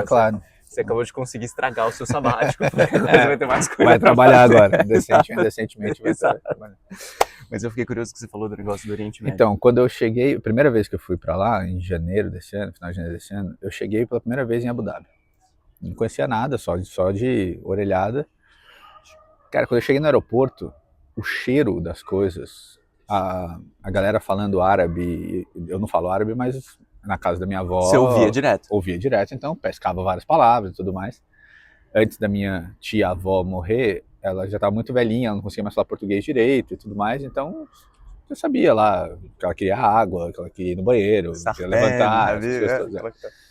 claro. Você acabou de conseguir estragar o seu sabático, porque agora você vai ter mais coisa Vai pra trabalhar fazer. agora, decentemente vai Exato. trabalhar. Mas eu fiquei curioso que você falou do negócio do Oriente Médio. Então, quando eu cheguei, a primeira vez que eu fui pra lá, em janeiro desse ano, final de janeiro desse ano, eu cheguei pela primeira vez em Abu Dhabi. Não conhecia nada, só de orelhada. Cara, quando eu cheguei no aeroporto, o cheiro das coisas, a galera falando árabe, eu não falo árabe, mas na casa da minha avó... Você ouvia direto? Ouvia direto, então pescava várias palavras e tudo mais. Antes da minha tia-avó morrer, ela já estava muito velhinha, ela não conseguia mais falar português direito e tudo mais, então eu sabia lá que ela queria água, que ela queria ir no banheiro, queria levantar, essas coisas todas.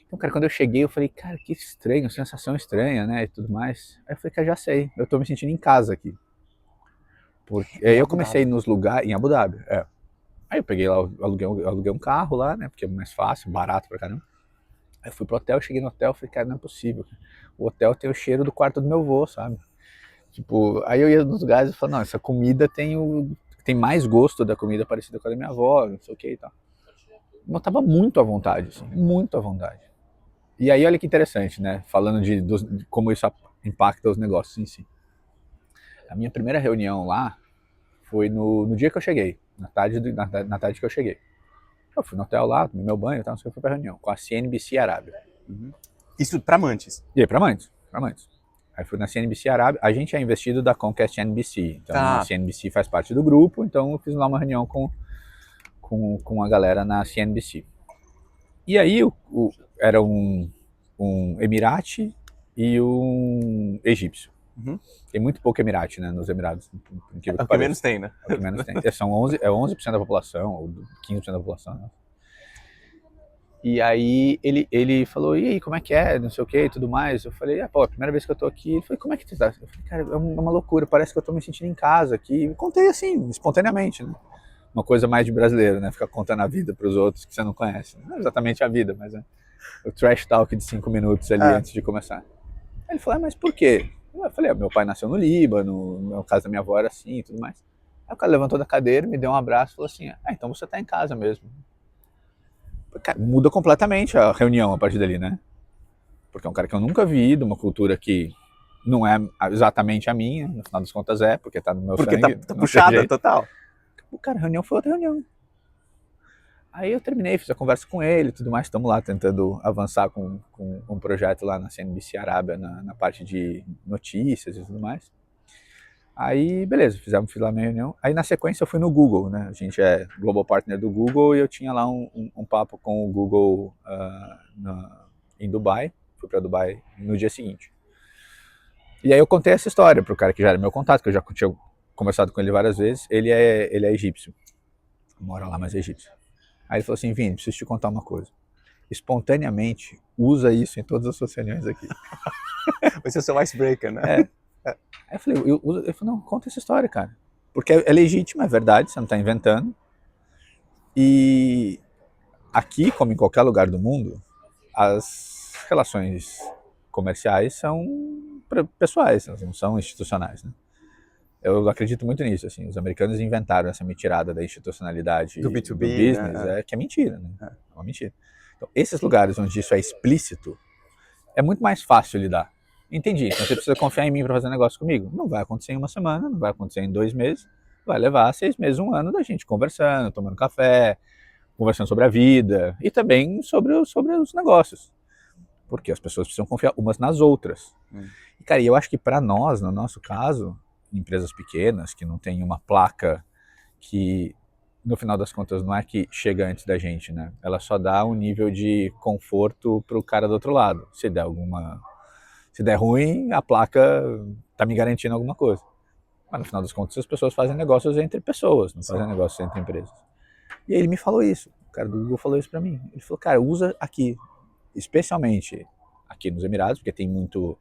Então, cara, quando eu cheguei, eu falei, cara, que estranho, sensação estranha, né, e tudo mais. Aí eu falei, cara, já sei, eu tô me sentindo em casa aqui. Porque aí eu comecei nos lugares, em Abu Dhabi, Aí eu peguei lá, aluguei um carro lá, né, porque é mais fácil, barato pra caramba. Aí eu fui pro hotel, cheguei no hotel, falei, cara, não é possível. O hotel tem o cheiro do quarto do meu avô, sabe? Tipo, aí eu ia nos lugares e falava, não, essa comida tem mais gosto da comida parecida com a da minha avó, não sei o que e tal. Eu tava muito à vontade, assim, muito à vontade. E aí olha que interessante, né, falando de como isso impacta os negócios em si. A minha primeira reunião lá foi no dia que eu cheguei, na tarde que eu cheguei. Eu fui no hotel lá, tomei meu banho e tal, não sei o que, fui pra reunião, com a CNBC Arábia. Isso pra Mantes? E aí, pra Mantes. Aí fui na CNBC Arábia, a gente é investido da Comcast NBC, então a CNBC faz parte do grupo, então eu fiz lá uma reunião com a galera na CNBC. E aí era um Emirati e um egípcio. Tem muito pouco Emirati, né, nos Emirados. É o que menos tem, né? É o que menos tem. São 11% da população, ou 15% da população, né? E aí ele falou, e aí, como é que é, não sei o que e tudo mais. Eu falei, pô, a primeira vez que eu tô aqui. Ele falou, como é que tu tá? Eu falei, cara, é uma loucura, parece que eu tô me sentindo em casa aqui. E contei assim, espontaneamente, né? Uma coisa mais de brasileiro, né? Ficar contando a vida pros outros que você não conhece. Não é exatamente a vida, mas é o trash talk de 5 minutos ali antes de começar. Aí ele falou, mas por quê? Eu falei, meu pai nasceu no Líbano, no caso da minha avó era assim e tudo mais. Aí o cara levantou da cadeira, me deu um abraço e falou assim, então você tá em casa mesmo. Cara, muda completamente a reunião a partir dali, né? Porque é um cara que eu nunca vi, de uma cultura que não é exatamente a minha, no final das contas porque tá no meu sangue. Porque tá puxada, total. Cara, a reunião foi outra reunião. Aí eu terminei, fiz a conversa com ele e tudo mais, estamos lá tentando avançar com um projeto lá na CNBC Arábia, na parte de notícias e tudo mais. Aí, beleza, fiz lá a minha reunião. Aí, na sequência, eu fui no Google, né? A gente é Global Partner do Google e eu tinha lá um papo com o Google em Dubai. Fui para Dubai no dia seguinte. E aí eu contei essa história pro cara que já era meu contato, que eu já tinha conversado com ele várias vezes. Ele é egípcio. Mora lá, mas é egípcio. Aí ele falou assim, Vini, preciso te contar uma coisa. Espontaneamente, usa isso em todas as suas reuniões aqui. Vai ser o seu icebreaker, né? Aí eu falei, ele falou, não, conta essa história, cara. Porque é legítima, é verdade, você não está inventando. E aqui, como em qualquer lugar do mundo, as relações comerciais são pessoais, elas não são institucionais, né? Eu acredito muito nisso, assim, os americanos inventaram essa retirada da institucionalidade do B2B, do business, né? Que é mentira, né? É uma mentira. Então, esses lugares onde isso é explícito, é muito mais fácil lidar. Entendi, então você precisa confiar em mim para fazer negócio comigo. Não vai acontecer em uma semana, não vai acontecer em 2 meses, vai levar 6 meses, 1 ano da gente conversando, tomando café, conversando sobre a vida e também sobre os negócios. Porque as pessoas precisam confiar umas nas outras. E, cara, eu acho que para nós, no nosso caso, empresas pequenas, que não tem uma placa que, no final das contas, não é que chega antes da gente, né? Ela só dá um nível de conforto pro cara do outro lado. Se der ruim, a placa tá me garantindo alguma coisa. Mas no final das contas, as pessoas fazem negócios entre pessoas, não fazem negócios entre empresas. E aí ele me falou isso, o cara do Google falou isso pra mim. Ele falou, cara, usa aqui, especialmente aqui nos Emirados, porque tem muito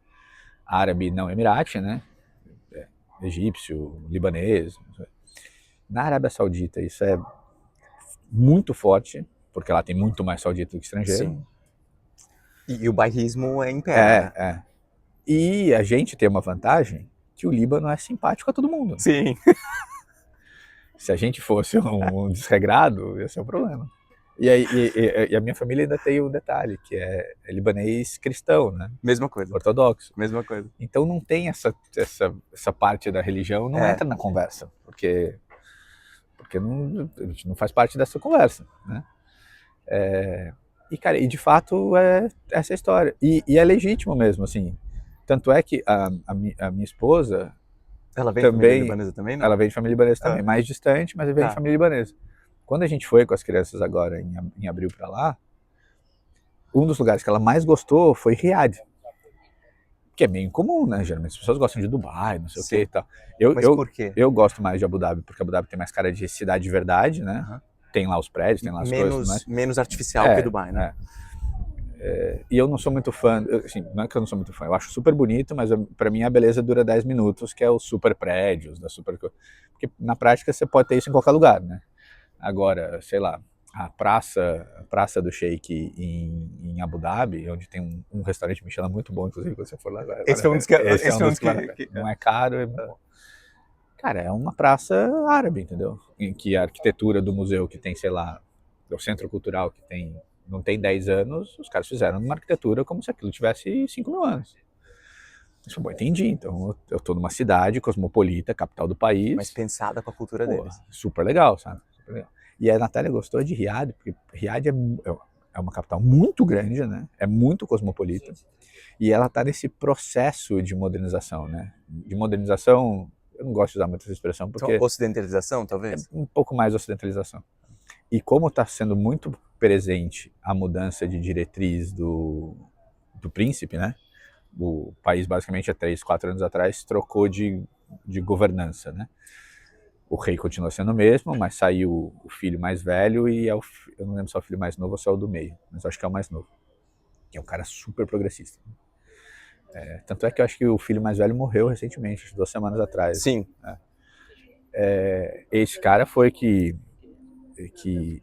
árabe não emirati, né? Egípcio, libanês. Na Arábia Saudita isso é muito forte, porque lá tem muito mais saudita do que estrangeiro. Sim. E o bairrismo é em pé, né? E a gente tem uma vantagem que o Líbano é simpático a todo mundo. Sim. Se a gente fosse um desregrado, ia ser um problema. E a minha família ainda tem um detalhe, que é libanês cristão, né? Mesma coisa. Ortodoxo. Mesma coisa. Então não tem essa parte da religião, não entra na conversa, porque a gente não faz parte dessa conversa, né? E, cara, de fato é essa história. E é legítimo mesmo, assim. Tanto é que a minha esposa Ela vem de família também, libanesa também, não? ela vem de família libanesa também, mais distante, mas vem de família libanesa. Quando a gente foi com as crianças agora em abril para lá, um dos lugares que ela mais gostou foi Riad. Que é meio incomum, né? Geralmente as pessoas gostam de Dubai, não sei o que e tal. Mas por quê? Eu gosto mais de Abu Dhabi, porque Abu Dhabi tem mais cara de cidade de verdade, né? Tem lá os prédios, tem lá as coisas, né? Menos artificial que Dubai, né? E eu não sou muito fã, assim, não é que eu não sou muito fã, eu acho super bonito, mas para mim a beleza dura 10 minutos, que é os super prédios, porque na prática você pode ter isso em qualquer lugar, né? Agora, sei lá, a praça do Sheik em Abu Dhabi, onde tem um restaurante Michelin muito bom, inclusive, quando você for lá. Esse é um dos que não é caro, é bom. Cara, é uma praça árabe, entendeu? Em que a arquitetura do museu, que tem, sei lá, o centro cultural que tem, não tem 10 anos, os caras fizeram uma arquitetura como se aquilo tivesse 5 mil anos. Isso, bom, entendi. Então, eu tô numa cidade cosmopolita, capital do país. Mas pensada com a cultura deles. Super legal, sabe? Super legal. E a Natália gostou de Riad, porque Riad é uma capital muito grande, né? É muito cosmopolita. E ela está nesse processo de modernização, né? De modernização, eu não gosto de usar muito essa expressão, porque... Então, ocidentalização, talvez? É um pouco mais ocidentalização. E como está sendo muito presente a mudança de diretriz do príncipe, né? O país, basicamente, há 3, 4 anos atrás, trocou de governança, né? O rei continua sendo o mesmo, mas saiu o filho mais velho e eu não lembro se é o filho mais novo ou se é o do meio, mas acho que é o mais novo, que é um cara super progressista. Tanto é que eu acho que o filho mais velho morreu recentemente, acho que 2 semanas atrás. Sim. Esse cara foi que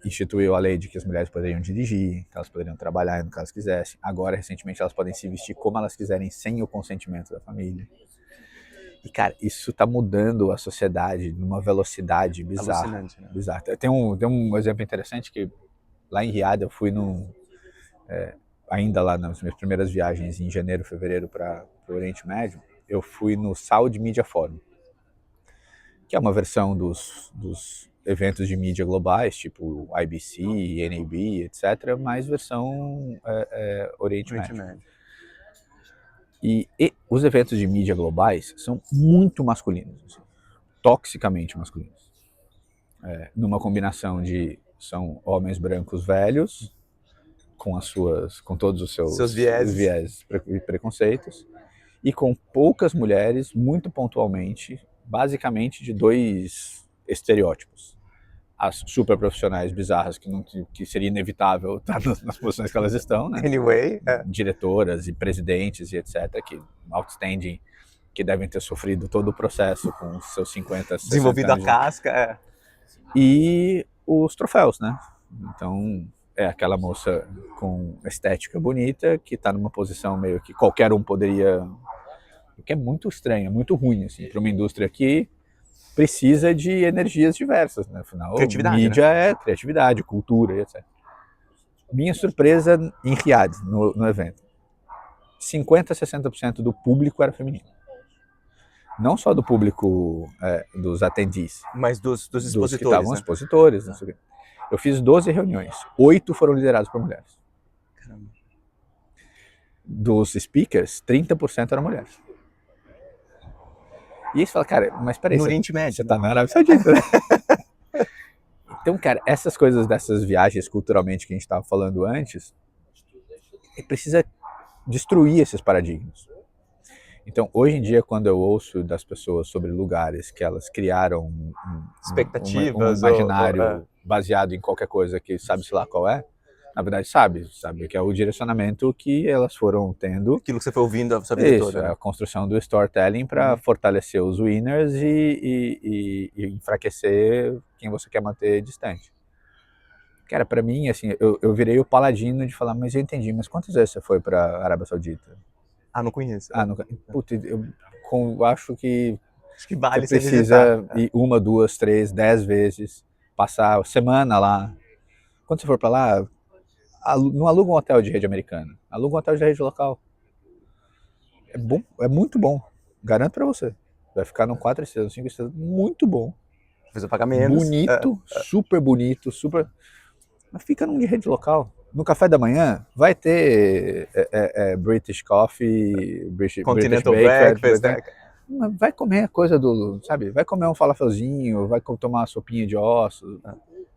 instituiu a lei de que as mulheres poderiam dirigir, que elas poderiam trabalhar no que elas quisessem. Agora, recentemente, elas podem se vestir como elas quiserem, sem o consentimento da família. E, cara, isso tá mudando a sociedade numa velocidade bizarra. Alucinante, né? Bizarra. Tem um exemplo interessante que lá em Riad eu fui ainda lá nas minhas primeiras viagens em janeiro, fevereiro para o Oriente Médio, eu fui no Saudi Media Forum, que é uma versão dos eventos de mídia globais, tipo IBC, NAB, etc., mas versão Oriente Médio. E os eventos de mídia globais são muito masculinos, assim, toxicamente masculinos. Numa combinação são homens brancos velhos, com todos os seus viés e preconceitos, e com poucas mulheres, muito pontualmente, basicamente de 2 estereótipos. As super profissionais bizarras que seria inevitável estar nas posições que elas estão, né? Anyway, diretoras e presidentes e etc., que outstanding, que devem ter sofrido todo o processo com seus 50, 60 desenvolvido anos. A casca, E os troféus, né? Então, é aquela moça com estética bonita, que está numa posição meio que qualquer um poderia... O que é muito estranho, muito ruim, assim, para uma indústria que precisa de energias diversas, né? Afinal, mídia, né? É criatividade, cultura e etc. Minha surpresa em Riad, no evento, 50% a 60% do público era feminino. Não só do público dos attendees, mas dos expositores. Dos que estavam expositores. Não sei o quê. Eu fiz 12 reuniões, 8 foram lideradas por mulheres. Caramba. Dos speakers, 30% eram mulheres. E aí você fala, cara, mas peraí, no Oriente Médio, você tá na Arábia Saudita, né? Então, cara, essas coisas dessas viagens culturalmente que a gente estava falando antes, precisa destruir esses paradigmas. Então, hoje em dia, quando eu ouço das pessoas sobre lugares que elas criaram expectativas, um imaginário baseado em qualquer coisa que sabe-se lá qual é, na verdade sabe que é o direcionamento que elas foram tendo. Aquilo que você foi ouvindo a sua vida toda. Né? A construção do storytelling para fortalecer os winners e enfraquecer quem você quer manter distante. Cara, para mim, assim, eu virei o paladino de falar, mas eu entendi, mas quantas vezes você foi para a Arábia Saudita? Não conheço. Putz, eu acho que vale você precisa ir 1, 2, 3, 10 vezes, passar semana lá, Quando você for pra lá, não aluga um hotel de rede americana, aluga um hotel de rede local. É bom, é muito bom. Garanto pra você. Vai ficar num 4 estrelas, 5 estrelas, muito bom. Precisa pagar menos. Bonito, super. Mas fica num de rede local. No café da manhã vai ter British Coffee, British Continental Breakfast. breakfast. Vai comer coisa do, sabe? Vai comer um falafelzinho, vai tomar uma sopinha de ossos,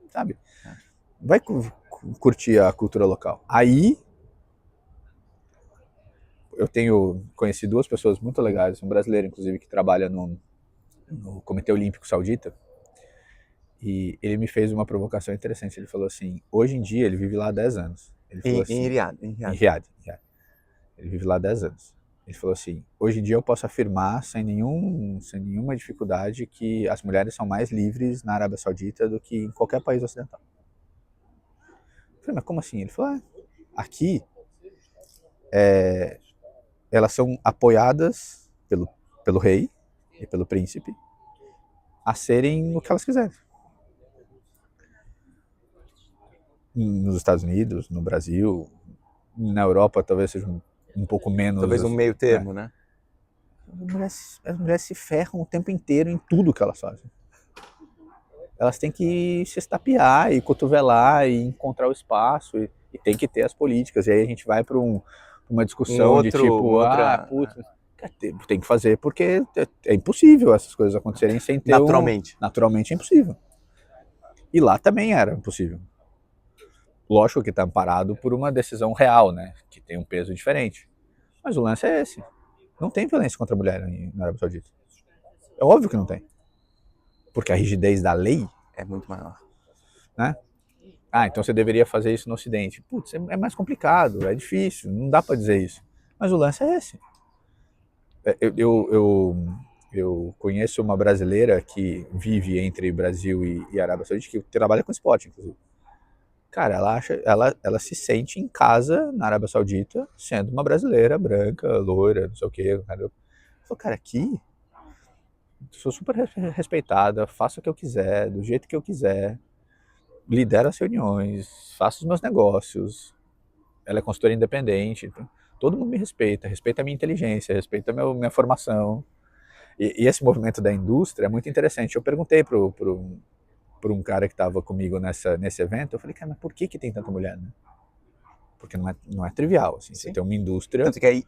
sabe? Vai curtir a cultura local. Aí eu conheci duas pessoas muito legais, um brasileiro inclusive que trabalha no Comitê Olímpico Saudita, e ele me fez uma provocação interessante. Ele falou assim, hoje em dia ele vive lá há 10 anos. Ele falou assim, Em Riad. em Riad. Ele vive lá há 10 anos. Ele falou assim, hoje em dia eu posso afirmar sem nenhuma dificuldade que as mulheres são mais livres na Arábia Saudita do que em qualquer país ocidental. Eu falei, mas como assim? Ele falou, aqui elas são apoiadas pelo rei e pelo príncipe a serem o que elas quiserem. Nos Estados Unidos, no Brasil, na Europa talvez seja um pouco menos. Talvez um meio termo, né? As mulheres se ferram o tempo inteiro em tudo que elas fazem. Elas têm que se estapear e cotovelar e encontrar o espaço e tem que ter as políticas. E aí a gente vai para uma discussão de tipo, tem que fazer porque é impossível essas coisas acontecerem sem ter naturalmente é impossível. E lá também era impossível. Lógico que está amparado por uma decisão real, né? Que tem um peso diferente. Mas o lance é esse. Não tem violência contra a mulher na Arábia Saudita. É óbvio que não tem. Porque a rigidez da lei é muito maior. Né? Então você deveria fazer isso no Ocidente. Putz, é mais complicado, é difícil, não dá para dizer isso. Mas o lance é esse. Eu conheço uma brasileira que vive entre Brasil e Arábia Saudita, que trabalha com esporte, inclusive. Cara, ela se sente em casa na Arábia Saudita, sendo uma brasileira, branca, loira, não sei o quê. Eu falo, cara, aqui sou super respeitada, faço o que eu quiser, do jeito que eu quiser, lidero as reuniões, faço os meus negócios. Ela é consultora independente, então, todo mundo me respeita a minha inteligência, respeita a minha formação. E esse movimento da indústria é muito interessante. Eu perguntei por um cara que estava comigo nesse evento, eu falei, cara, mas por que tem tanta mulher, né? Porque não é trivial, assim, você tem uma indústria... Tanto que aí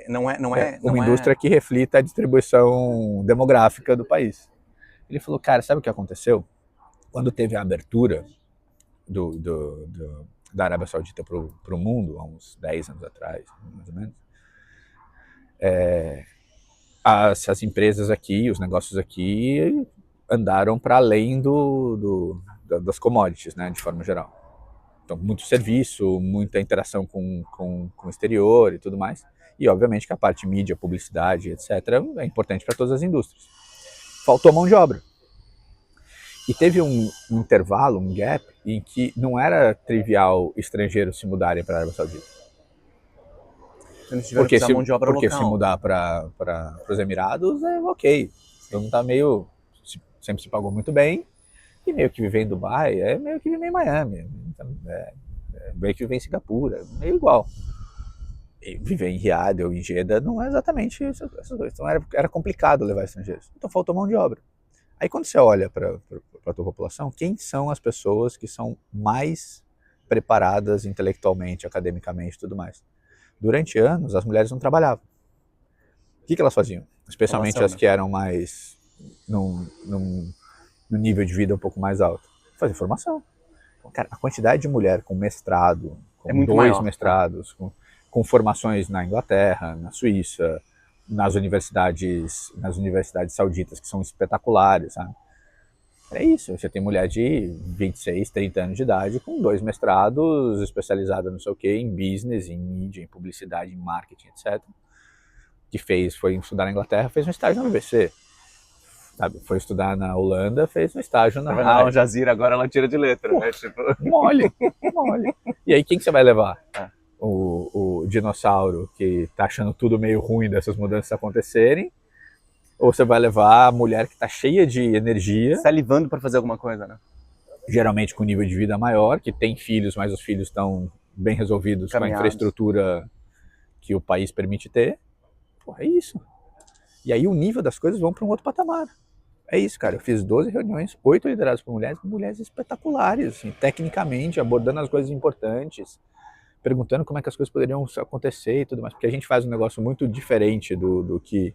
uma indústria que reflita a distribuição demográfica do país. Ele falou, cara, sabe o que aconteceu? Quando teve a abertura da Arábia Saudita para o mundo, há uns 10 anos atrás, mais ou menos, as empresas aqui, os negócios aqui andaram para além das commodities, né, de forma geral. Então, muito serviço, muita interação com o exterior e tudo mais. E, obviamente, que a parte mídia, publicidade, etc., é importante para todas as indústrias. Faltou mão de obra. E teve um intervalo, um gap, em que não era trivial estrangeiros se mudarem para a Arábia Saudita. Porque se mudar para os Emirados, é ok. Então tá meio... sempre se pagou muito bem. E meio que viver em Dubai é meio que viver em Miami. Meio que viver em Singapura, meio igual. E viver em Riad ou em Jeddah não é exatamente essas coisas. Então era complicado levar estrangeiros. Então faltou mão de obra. Aí quando você olha para a tua população, quem são as pessoas que são mais preparadas intelectualmente, academicamente e tudo mais? Durante anos, as mulheres não trabalhavam. O que elas faziam? Especialmente as que eram mais num nível de vida um pouco mais alto. Fazer formação. Cara, a quantidade de mulher com mestrado, com 2 mestrados, com formações na Inglaterra, na Suíça, nas universidades sauditas, que são espetaculares, sabe? É isso, você tem mulher de 26, 30 anos de idade com 2 mestrados, especializada não sei o quê, em business, em mídia, em publicidade, em marketing, etc. Que foi estudar na Inglaterra, fez um estágio na BBC. Sabe? Foi estudar na Holanda, fez um estágio na Al Jazeera, agora ela tira de letra. Pô, né? Tipo... mole. E aí quem que você vai levar? O dinossauro que tá achando tudo meio ruim dessas mudanças acontecerem? Ou você vai levar a mulher que tá cheia de energia, salivando para fazer alguma coisa, né? geralmente com nível de vida maior, que tem filhos, mas os filhos estão bem resolvidos com a infraestrutura que o país permite ter. Pô, é isso. E aí o nível das coisas vão para um outro patamar. É isso, cara. Eu fiz 12 reuniões, 8 lideradas por mulheres espetaculares, assim, tecnicamente, abordando as coisas importantes, perguntando como é que as coisas poderiam acontecer e tudo mais, porque a gente faz um negócio muito diferente do que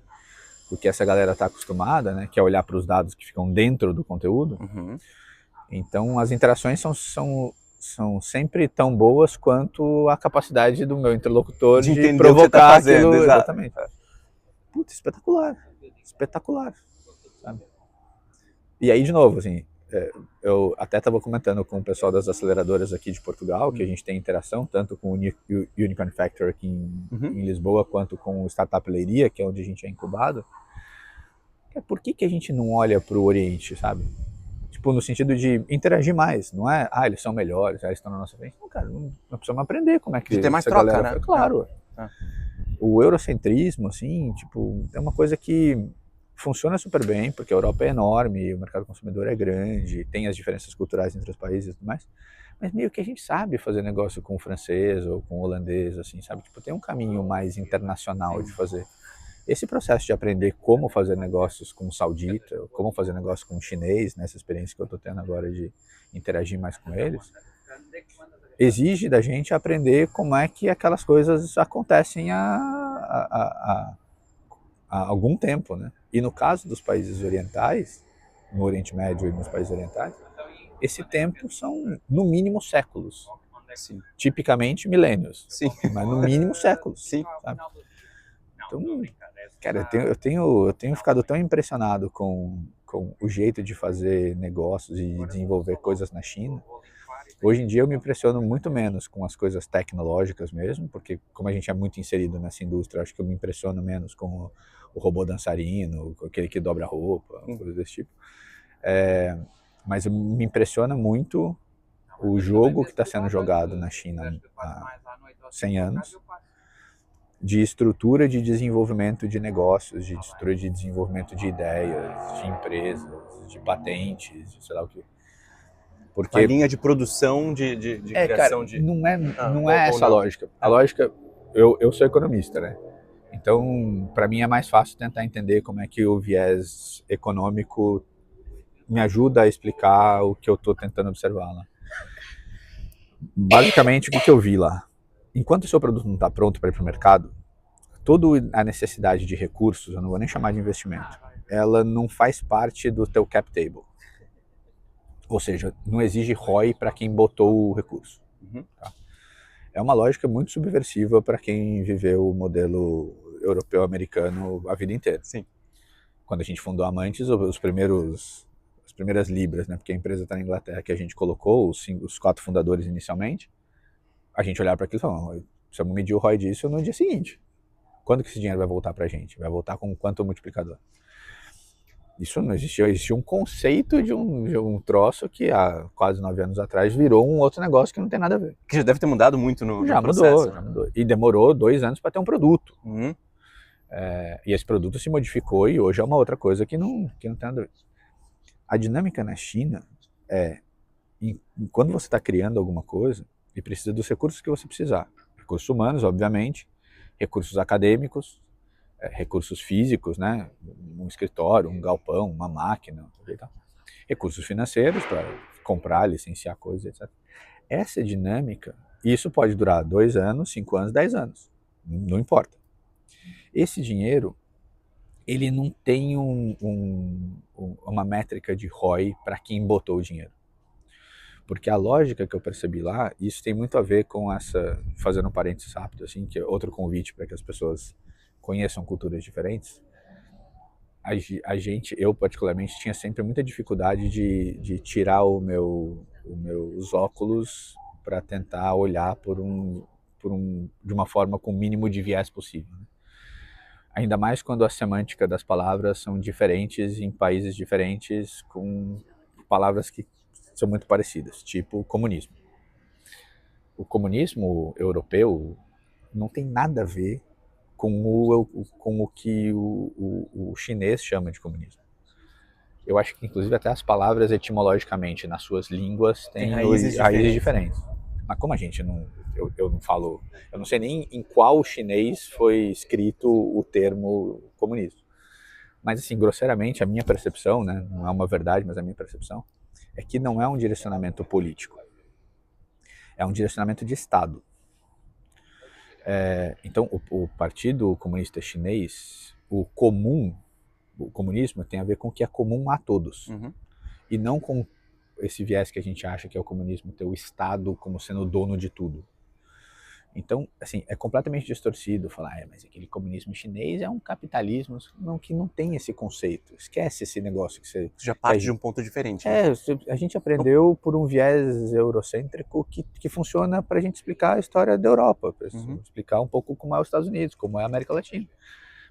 essa galera está acostumada, né? Que é olhar para os dados que ficam dentro do conteúdo. Então as interações são sempre tão boas quanto a capacidade do meu interlocutor de provocar aquilo. Exatamente. Putz, espetacular. Espetacular. Sabe? E aí, de novo, assim, eu até estava comentando com o pessoal das aceleradoras aqui de Portugal, que a gente tem interação tanto com o Unicorn Factor aqui em Lisboa, quanto com o Startup Leiria, que é onde a gente é incubado. Por que a gente não olha para o Oriente, sabe? Tipo, no sentido de interagir mais, não é, eles são melhores, eles estão na nossa frente. Não, cara, nós precisamos aprender como é que de ter mais essa troca, galera... né? Claro. O eurocentrismo, assim, tipo, é uma coisa que funciona super bem, porque a Europa é enorme, o mercado consumidor é grande, tem as diferenças culturais entre os países e tudo mais, mas meio que a gente sabe fazer negócio com o francês ou com o holandês, assim, sabe? Tipo, tem um caminho mais internacional de fazer. Esse processo de aprender como fazer negócios com o saudita, como fazer negócio com o chinês, nessa experiência que eu estou tendo agora de interagir mais com eles, exige da gente aprender como é que aquelas coisas acontecem há algum tempo, né? E no caso dos países orientais, no Oriente Médio e nos países orientais, esse tempo são no mínimo séculos. Sim. Tipicamente milênios. Sim. Mas no mínimo séculos. Sim. Sabe? Então, cara, eu tenho ficado tão impressionado com o jeito de fazer negócios e desenvolver coisas na China. Hoje em dia eu me impressiono muito menos com as coisas tecnológicas mesmo, porque como a gente é muito inserido nessa indústria, acho que eu me impressiono menos com o robô dançarino, com aquele que dobra a roupa, coisas desse tipo. Mas me impressiona muito o jogo que está sendo jogado na China há 100 anos, de estrutura de desenvolvimento de negócios, de estrutura de desenvolvimento de ideias, de empresas, de patentes, de sei lá o que. Porque a linha de produção, de criação, cara, de... não é essa a lógica. A lógica, eu sou economista, né? Então, para mim é mais fácil tentar entender como é que o viés econômico me ajuda a explicar o que eu estou tentando observar lá. Basicamente, o que eu vi lá? Enquanto o seu produto não está pronto para ir para o mercado, toda a necessidade de recursos, eu não vou nem chamar de investimento, ela não faz parte do teu cap table. Ou seja, não exige ROI para quem botou o recurso. Tá? É uma lógica muito subversiva para quem viveu o modelo europeu-americano a vida inteira. Sim. Quando a gente fundou a Amantes, as primeiras libras, né, porque a empresa está na Inglaterra, que a gente colocou, os 4 fundadores inicialmente, a gente olhava para aquilo e falava, precisamos medir o ROI disso no dia seguinte. Quando que esse dinheiro vai voltar para a gente? Vai voltar com quanto multiplicador? Isso não existia. Existia um conceito de um troço que há quase 9 anos atrás virou um outro negócio que não tem nada a ver. Que já deve ter mudado muito no processo. Já mudou. E demorou 2 anos para ter um produto. E esse produto se modificou e hoje é uma outra coisa que não tem nada a ver. A dinâmica na China é, quando você está criando alguma coisa, e precisa dos recursos que você precisar. Recursos humanos, obviamente, recursos acadêmicos, recursos físicos, né? Um escritório, um galpão, uma máquina, recursos financeiros para comprar, licenciar coisas, etc. Essa dinâmica, isso pode durar 2 anos, 5 anos, 10 anos, não importa. Esse dinheiro, ele não tem uma métrica de ROI para quem botou o dinheiro. Porque a lógica que eu percebi lá, isso tem muito a ver com essa, fazendo um parênteses rápido, assim, que é outro convite para que as pessoas conheçam culturas diferentes. Eu particularmente, tinha sempre muita dificuldade de tirar os óculos para tentar olhar de uma forma com o mínimo de viés possível. Né? Ainda mais quando a semântica das palavras são diferentes em países diferentes, com palavras que são muito parecidas, tipo comunismo. O comunismo europeu não tem nada a ver com o que o chinês chama de comunismo. Eu acho que, inclusive, até as palavras etimologicamente nas suas línguas têm raízes diferentes. Mas como a gente não... Eu não falo... Eu não sei nem em qual chinês foi escrito o termo comunismo. Mas, assim, grosseiramente, a minha percepção, né, não é uma verdade, mas a minha percepção, é que não é um direcionamento político. É um direcionamento de Estado. Então, o Partido Comunista Chinês, o comunismo tem a ver com o que é comum a todos. Uhum. E não com esse viés que a gente acha que é o comunismo, ter o Estado como sendo o dono de tudo. Então, assim, é completamente distorcido falar, mas aquele comunismo chinês é um capitalismo que não tem esse conceito. Esquece esse negócio que você... Já parte de um ponto diferente. Né? A gente aprendeu por um viés eurocêntrico que funciona para a gente explicar a história da Europa, para explicar um pouco como é os Estados Unidos, como é a América Latina.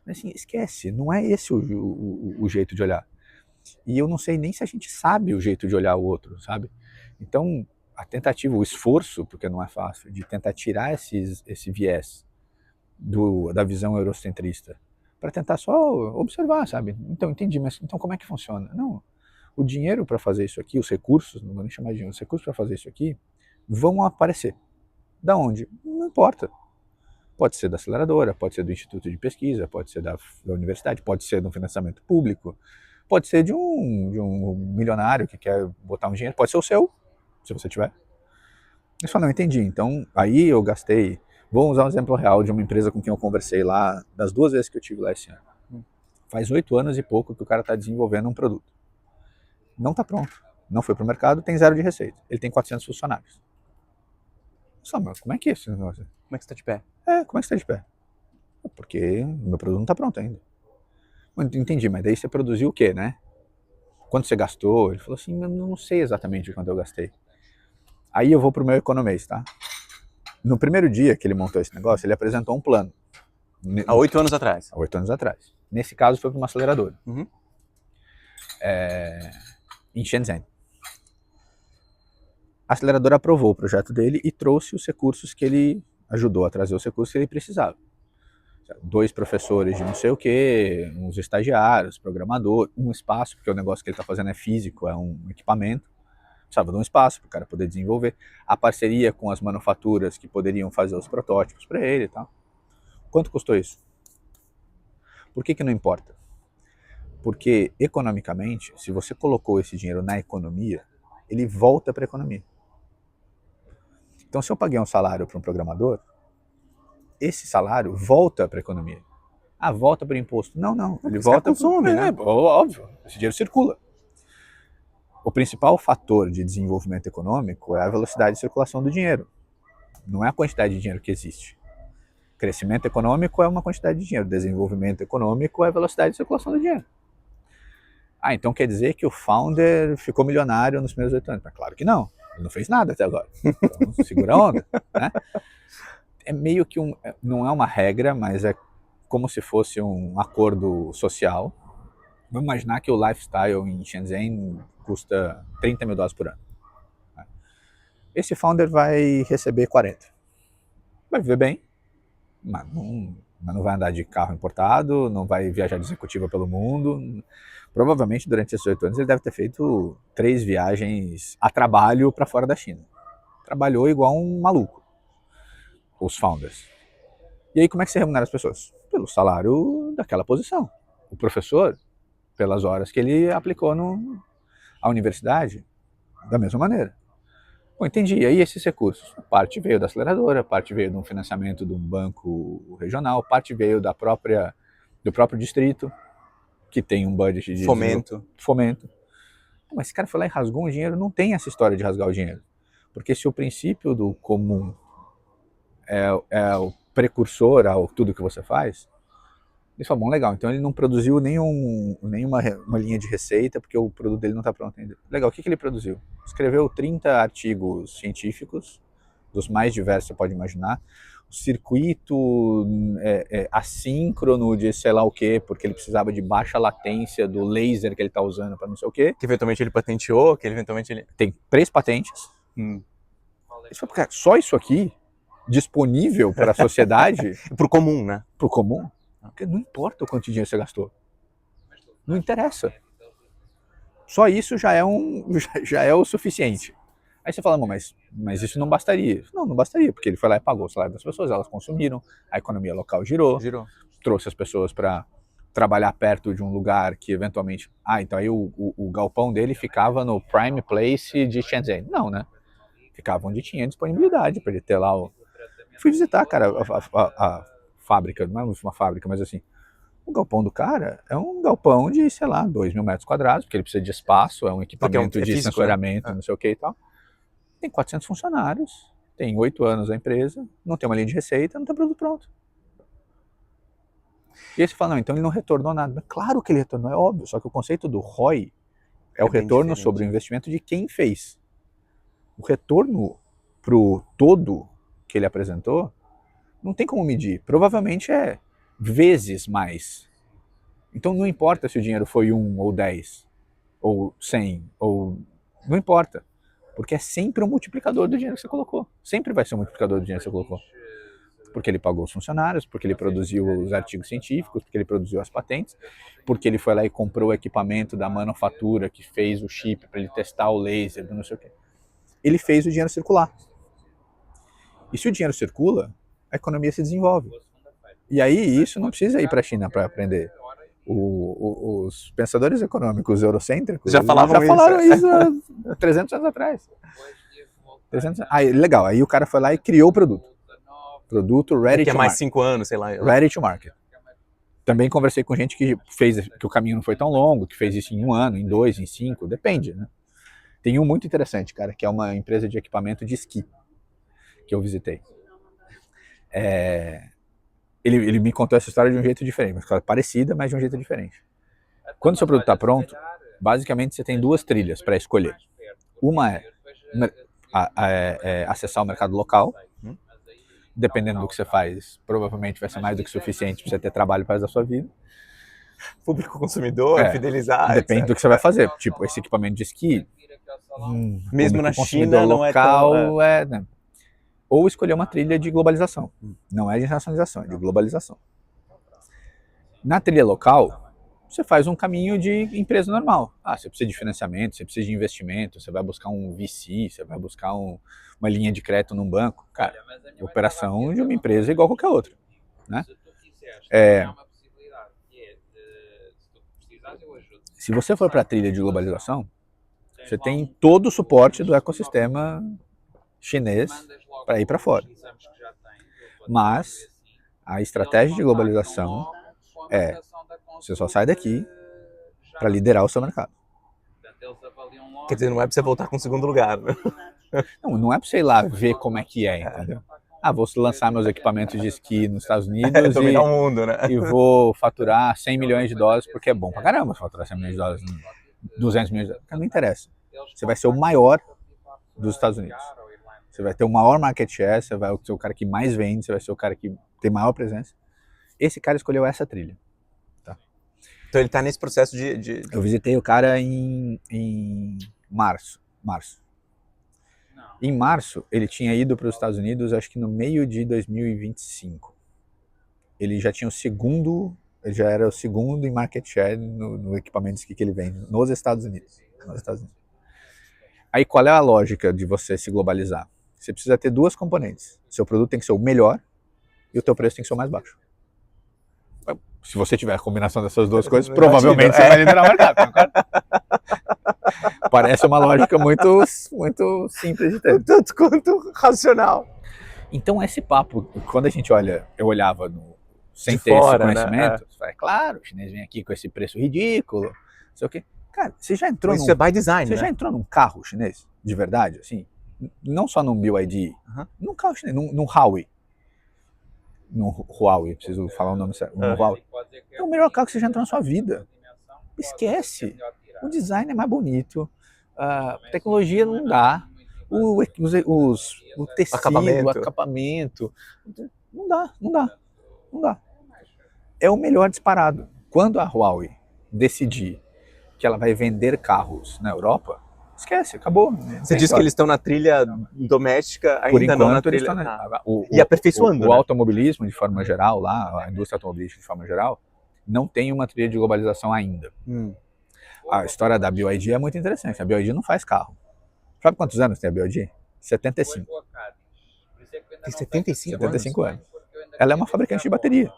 Mas assim, esquece, não é esse o jeito de olhar. E eu não sei nem se a gente sabe o jeito de olhar o outro, sabe? Então, a tentativa, o esforço, porque não é fácil, de tentar tirar esse viés da visão eurocentrista, para tentar só observar, sabe? Então, entendi, mas então como é que funciona? Não, o dinheiro para fazer isso aqui, os recursos, não vou nem chamar de dinheiro, os recursos para fazer isso aqui, vão aparecer. Da onde? Não importa. Pode ser da aceleradora, pode ser do instituto de pesquisa, pode ser da universidade, pode ser de um financiamento público, pode ser de um milionário que quer botar um dinheiro, pode ser o seu, se você tiver. Eu só não entendi. Então, aí eu gastei... Vou usar um exemplo real de uma empresa com quem eu conversei lá, das 2 vezes que eu tive lá esse ano. Faz 8 anos e pouco que o cara está desenvolvendo um produto. Não está pronto. Não foi para o mercado, tem 0 de receita. Ele tem 400 funcionários. Só, mas como é que é esse negócio? Como é que você está de pé? Como é que você está de pé? Porque o meu produto não está pronto ainda. Entendi, mas daí você produziu o quê, né? Quanto você gastou? Ele falou assim, eu não sei exatamente quanto eu gastei. Aí eu vou pro meu economês, tá? No primeiro dia que ele montou esse negócio, ele apresentou um plano. Há 8 anos atrás. Há 8 anos atrás. Nesse caso foi para uma aceleradora. Em Shenzhen. A aceleradora aprovou o projeto dele e trouxe os recursos que ele... ajudou a trazer os recursos que ele precisava. 2 professores de não sei o que, uns estagiários, programador, um espaço, porque o negócio que ele está fazendo é físico, é um equipamento. Precisava de um espaço para o cara poder desenvolver. A parceria com as manufaturas que poderiam fazer os protótipos para ele e tal. Quanto custou isso? Por que não importa? Porque, economicamente, se você colocou esse dinheiro na economia, ele volta para a economia. Então, se eu paguei um salário para um programador, esse salário volta para a economia. Volta para o imposto. Não. Ele volta para o... né? Óbvio, esse dinheiro circula. O principal fator de desenvolvimento econômico é a velocidade de circulação do dinheiro. Não é a quantidade de dinheiro que existe. Crescimento econômico é uma quantidade de dinheiro. Desenvolvimento econômico é a velocidade de circulação do dinheiro. Então quer dizer que o founder ficou milionário nos primeiros 8 anos? Mas claro que não. Ele não fez nada até agora. Então segura a onda. Né? É meio que não é uma regra, mas é como se fosse um acordo social. Vamos imaginar que o lifestyle em Shenzhen custa $30 mil por ano. Esse founder vai receber 40. Vai viver bem, mas não vai andar de carro importado, não vai viajar de executiva pelo mundo. Provavelmente durante esses 8 anos ele deve ter feito 3 viagens a trabalho para fora da China. Trabalhou igual um maluco, os founders. E aí como é que você remunera as pessoas? Pelo salário daquela posição. O professor, pelas horas que ele aplicou à universidade, da mesma maneira. Bom, entendi. E aí esses recursos? Parte veio da aceleradora, parte veio de um financiamento de um banco regional, parte veio do próprio distrito, que tem um budget de fomento. Mas esse cara foi lá e rasgou um dinheiro, não tem essa história de rasgar o dinheiro. Porque se o princípio do comum é o precursor a tudo que você faz, ele falou, bom, legal, então ele não produziu nenhuma linha de receita, porque o produto dele não está pronto ainda. Legal, o que ele produziu? Escreveu 30 artigos científicos, dos mais diversos que você pode imaginar, o circuito assíncrono de sei lá o que, porque ele precisava de baixa latência do laser que ele está usando para não sei o que. Que eventualmente ele patenteou, que eventualmente ele... Tem 3 patentes. Isso foi, cara, só isso aqui, disponível para a sociedade... Para o comum, né? Para o comum. Porque não importa o quanto dinheiro você gastou. Não interessa. Só isso já é, já é o suficiente. Aí você fala, mas isso não bastaria. Não bastaria, porque ele foi lá e pagou o salário das pessoas, elas consumiram, a economia local girou. Trouxe as pessoas para trabalhar perto de um lugar que eventualmente... então aí o galpão dele ficava no Prime Place de Shenzhen. Não, né? Ficava onde tinha disponibilidade para ele ter lá o... Fui visitar, cara, a fábrica, não é uma fábrica, mas assim, o galpão do cara é um galpão de, sei lá, 2.000 metros quadrados, porque ele precisa de espaço, é um equipamento de físico, sensoriamento, não sei o que e tal. Tem 400 funcionários, tem 8 anos a empresa, não tem uma linha de receita, não tem produto pronto. E aí você fala, não, então ele não retornou nada. Claro que ele retornou, é óbvio, só que o conceito do ROI é o retorno sobre o investimento de quem fez. O retorno pro todo que ele apresentou, não tem como medir. Provavelmente é vezes mais. Então não importa se o dinheiro foi 1 ou 10, ou 100, ou... Não importa. Porque é sempre um multiplicador do dinheiro que você colocou. Sempre vai ser um multiplicador do dinheiro que você colocou. Porque ele pagou os funcionários, porque ele produziu os artigos científicos, porque ele produziu as patentes, porque ele foi lá e comprou o equipamento da manufatura que fez o chip para ele testar o laser, não sei o quê. Ele fez o dinheiro circular. E se o dinheiro circula, a economia se desenvolve. E aí isso não precisa ir para a China para aprender. Os pensadores econômicos eurocêntricos já falaram isso há 300 anos atrás. 300 anos. Legal, aí o cara foi lá e criou o produto. Produto ready to market. Mais 5 anos, sei lá. Ready to market. Também conversei com gente que fez, que o caminho não foi tão longo, que fez isso em 1 ano, em 2, em 5, depende, né? Tem um muito interessante, cara, que é uma empresa de equipamento de esqui, que eu visitei. Ele me contou essa história de um jeito diferente, uma história parecida, mas de um jeito diferente. Quando o seu produto está pronto, basicamente você tem 2 trilhas para escolher. Uma é acessar o mercado local. Dependendo do que você faz, provavelmente vai ser mais do que suficiente para você ter trabalho para o resto da sua vida. Público consumidor, fidelizar. Depende do que você vai fazer. Tipo, esse equipamento de esqui, mesmo na China, não local, é tão... né? Ou escolher uma trilha de globalização. Não é de internacionalização, é de globalização. Na trilha local, você faz um caminho de empresa normal. Você precisa de financiamento, você precisa de investimento, você vai buscar um VC, você vai buscar uma linha de crédito num banco. Cara, operação de uma empresa igual a qualquer outra, né? Se você for para a trilha de globalização, você tem todo o suporte do ecossistema chinês para ir para fora. Mas a estratégia de globalização você só sai daqui para liderar o seu mercado. Quer dizer, não é para você voltar com o segundo lugar, né? Não é para você ir lá ver como é que é, entendeu? Vou lançar meus equipamentos de esqui nos Estados Unidos dominar o mundo, né? E vou faturar $100 milhões porque é bom pra caramba faturar $100 milhões, 200 milhões de dólares. Não interessa. Você vai ser o maior dos Estados Unidos. Você vai ter o maior market share, você vai ser o cara que mais vende, você vai ser o cara que tem maior presença. Esse cara escolheu essa trilha. Tá? Então ele tá nesse processo de... Eu visitei o cara em março. Em março, ele tinha ido para os Estados Unidos, acho que no meio de 2025. Ele já tinha ele já era o segundo em market share no equipamento de esqui que ele vende nos Estados Unidos. Aí qual é a lógica de você se globalizar? Você precisa ter 2 componentes. Seu produto tem que ser o melhor e o teu preço tem que ser o mais baixo. Se você tiver a combinação dessas 2 coisas, provavelmente você vai liderar o mercado. Parece uma lógica muito, muito simples de ter. Tanto quanto racional. Então esse papo, quando a gente olha, eu olhava sem ter fora, esse conhecimento, né? Claro, o chinês vem aqui com esse preço ridículo, não sei o quê. Cara, você já entrou isso é by design, Você já entrou num carro chinês, de verdade, assim? Não só num BYD, num carro chinês, num Huawei. No Huawei, preciso falar o nome certo. No Huawei. É o melhor carro que você já entrou na sua vida. Esquece. O design é mais bonito, a tecnologia não dá, o tecido, o acabamento, não dá. É o melhor disparado. Quando a Huawei decidir que ela vai vender carros na Europa, esquece, acabou. Você disse que eles estão na trilha doméstica, ainda não na trilha... E aperfeiçoando, o automobilismo, de forma geral, lá, a indústria automobilística, de forma geral, não tem uma trilha de globalização ainda. a história da BYD é muito interessante. A BYD não faz carro. Sabe quantos anos tem a BYD? 75. Tem 75 anos? 75 anos. Ela é uma fabricante de bateria.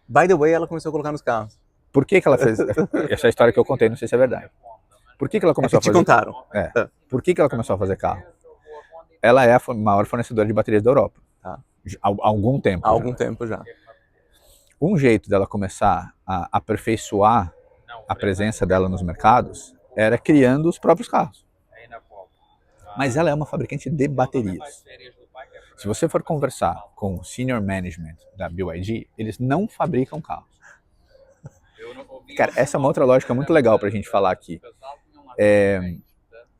By the way, ela começou a colocar nos carros. Por que ela fez... Essa é a história que eu contei, não sei se é verdade. Por que ela começou a fazer... te contaram. Por que ela começou a fazer carro? Ela é a maior fornecedora de baterias da Europa. Tá. Há algum tempo. Há algum tempo já. Um jeito dela começar a aperfeiçoar a presença dela nos mercados era criando os próprios carros. Mas ela é uma fabricante de baterias. Se você for conversar com o senior management da BYD, eles não fabricam carros. Cara, essa é uma outra lógica muito legal para a gente falar aqui.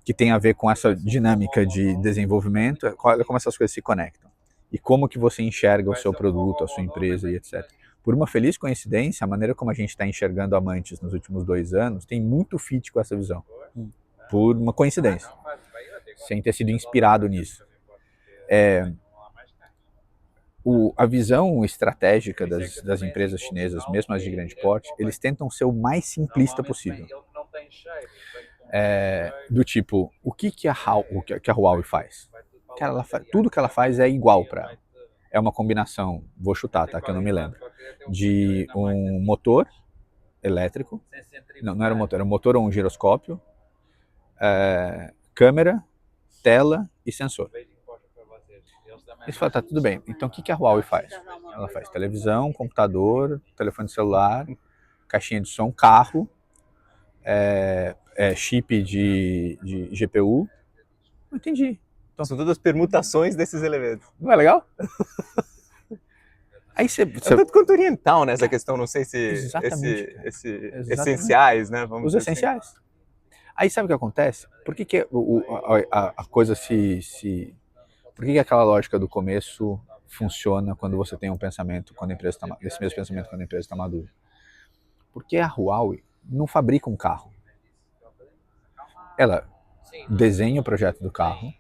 Que tem a ver com essa dinâmica de desenvolvimento, como essas coisas se conectam. E como que você enxerga o seu produto, a sua empresa e etc. Por uma feliz coincidência, a maneira como a gente está enxergando a Amantes nos últimos 2 anos tem muito fit com essa visão. Por uma coincidência. Sem ter sido inspirado nisso. A visão estratégica das empresas chinesas, mesmo as de grande porte, eles tentam ser o mais simplista possível. Do tipo, o que a Huawei faz? Cara, tudo que ela faz é igual para ela. É uma combinação, vou chutar, tá, que eu não me lembro, de um motor elétrico, não era um motor, era um motor ou um giroscópio, câmera, tela e sensor. Eles falam, tá, tudo bem, então o que a Huawei faz? Ela faz televisão, computador, telefone celular, caixinha de som, carro, chip de GPU. Não entendi. Então são todas permutações desses elementos. Não é legal? Aí você... tanto quanto oriental nessa questão, não sei se Exatamente. essenciais, né? Os essenciais. Assim. Aí sabe o que acontece? Por que a coisa Por que aquela lógica do começo funciona quando você tem um pensamento, quando a empresa está... Esse mesmo pensamento quando a empresa está madura? Porque a Huawei não fabrica um carro. Ela desenha o projeto do carro,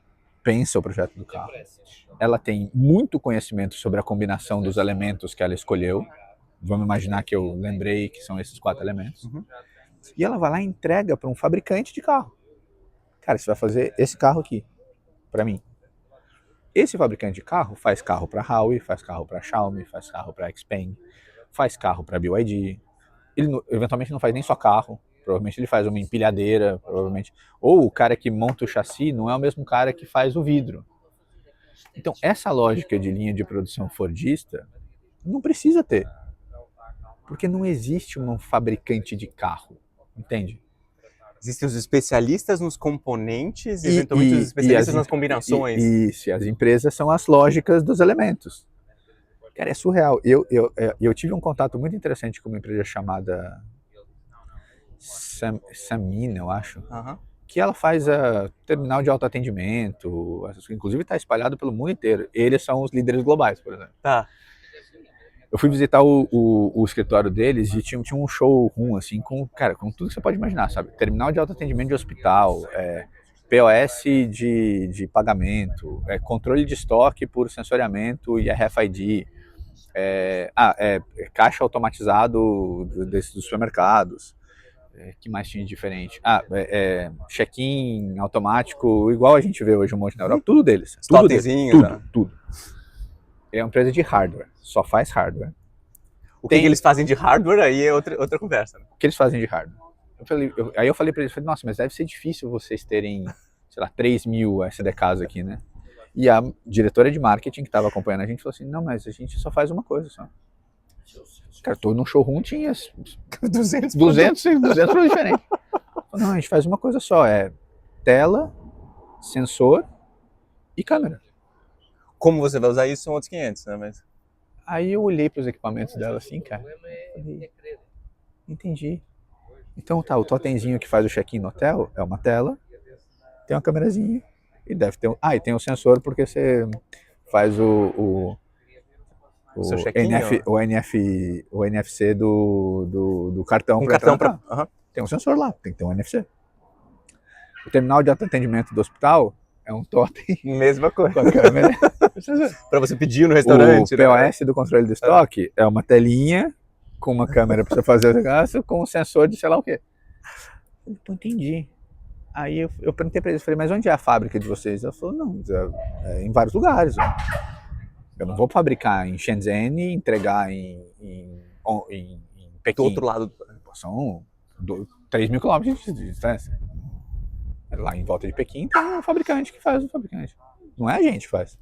pensa o projeto do carro. Ela tem muito conhecimento sobre a combinação dos elementos que ela escolheu. Vamos imaginar que eu lembrei que são esses 4 elementos. Uhum. E ela vai lá e entrega para um fabricante de carro. Cara, você vai fazer esse carro aqui, para mim. Esse fabricante de carro faz carro para Huawei, faz carro para Xiaomi, faz carro para Xpeng, faz carro para BYD. Ele eventualmente não faz nem só carro. Provavelmente ele faz uma empilhadeira, provavelmente. Ou o cara que monta o chassi não é o mesmo cara que faz o vidro. Então, essa lógica de linha de produção fordista não precisa ter. Porque não existe um fabricante de carro, entende? Existem os especialistas nos componentes e eventualmente os especialistas nas combinações. Isso, e as empresas são as lógicas dos elementos. Cara, é surreal. Eu tive um contato muito interessante com uma empresa chamada Sanmina, eu acho, que ela faz terminal de autoatendimento, inclusive está espalhado pelo mundo inteiro. Eles são os líderes globais, por exemplo. Tá. Eu fui visitar o escritório deles e tinha um showroom, assim, com tudo que você pode imaginar, sabe? Terminal de autoatendimento de hospital, POS de pagamento, controle de estoque por sensoriamento e RFID, caixa automatizado dos supermercados. Que mais tinha de diferente? Check-in automático, igual a gente vê hoje um monte na Europa, tudo deles. Tudo. É uma empresa de hardware, só faz hardware. O que eles fazem de hardware aí é outra conversa. Né? O que eles fazem de hardware? Aí eu falei para eles, nossa, mas deve ser difícil vocês terem, sei lá, 3.000 SDKs aqui, né? E a diretora de marketing que estava acompanhando a gente falou assim, não, mas a gente só faz uma coisa só. Cara, tô num showroom, tinha 200 produtos diferentes. Não, a gente faz uma coisa só, tela, sensor e câmera. Como você vai usar isso são outros 500, né? Mas... Aí eu olhei para os equipamentos dela assim, cara, falei, entendi. Então tá, o totemzinho que faz o check-in no hotel é uma tela, tem uma câmerazinha e deve ter e tem o sensor porque você faz o NFC do cartão. Tem um sensor lá, tem que ter um NFC. O terminal de atendimento do hospital é um totem. Mesma coisa. Com a câmera. Para você pedir no restaurante. O POS do controle do estoque é uma telinha com uma câmera para você fazer o gasto com um sensor de sei lá o quê. falei, pô, entendi. Aí eu perguntei pra eles, falei, mas onde é a fábrica de vocês? Ela falou, não, é em vários lugares. Eu não vou fabricar em Shenzhen e entregar em Pequim. Do outro lado. São 3 mil quilômetros de distância. Lá em volta de Pequim tem um fabricante que faz o fabricante. Não é a gente que faz.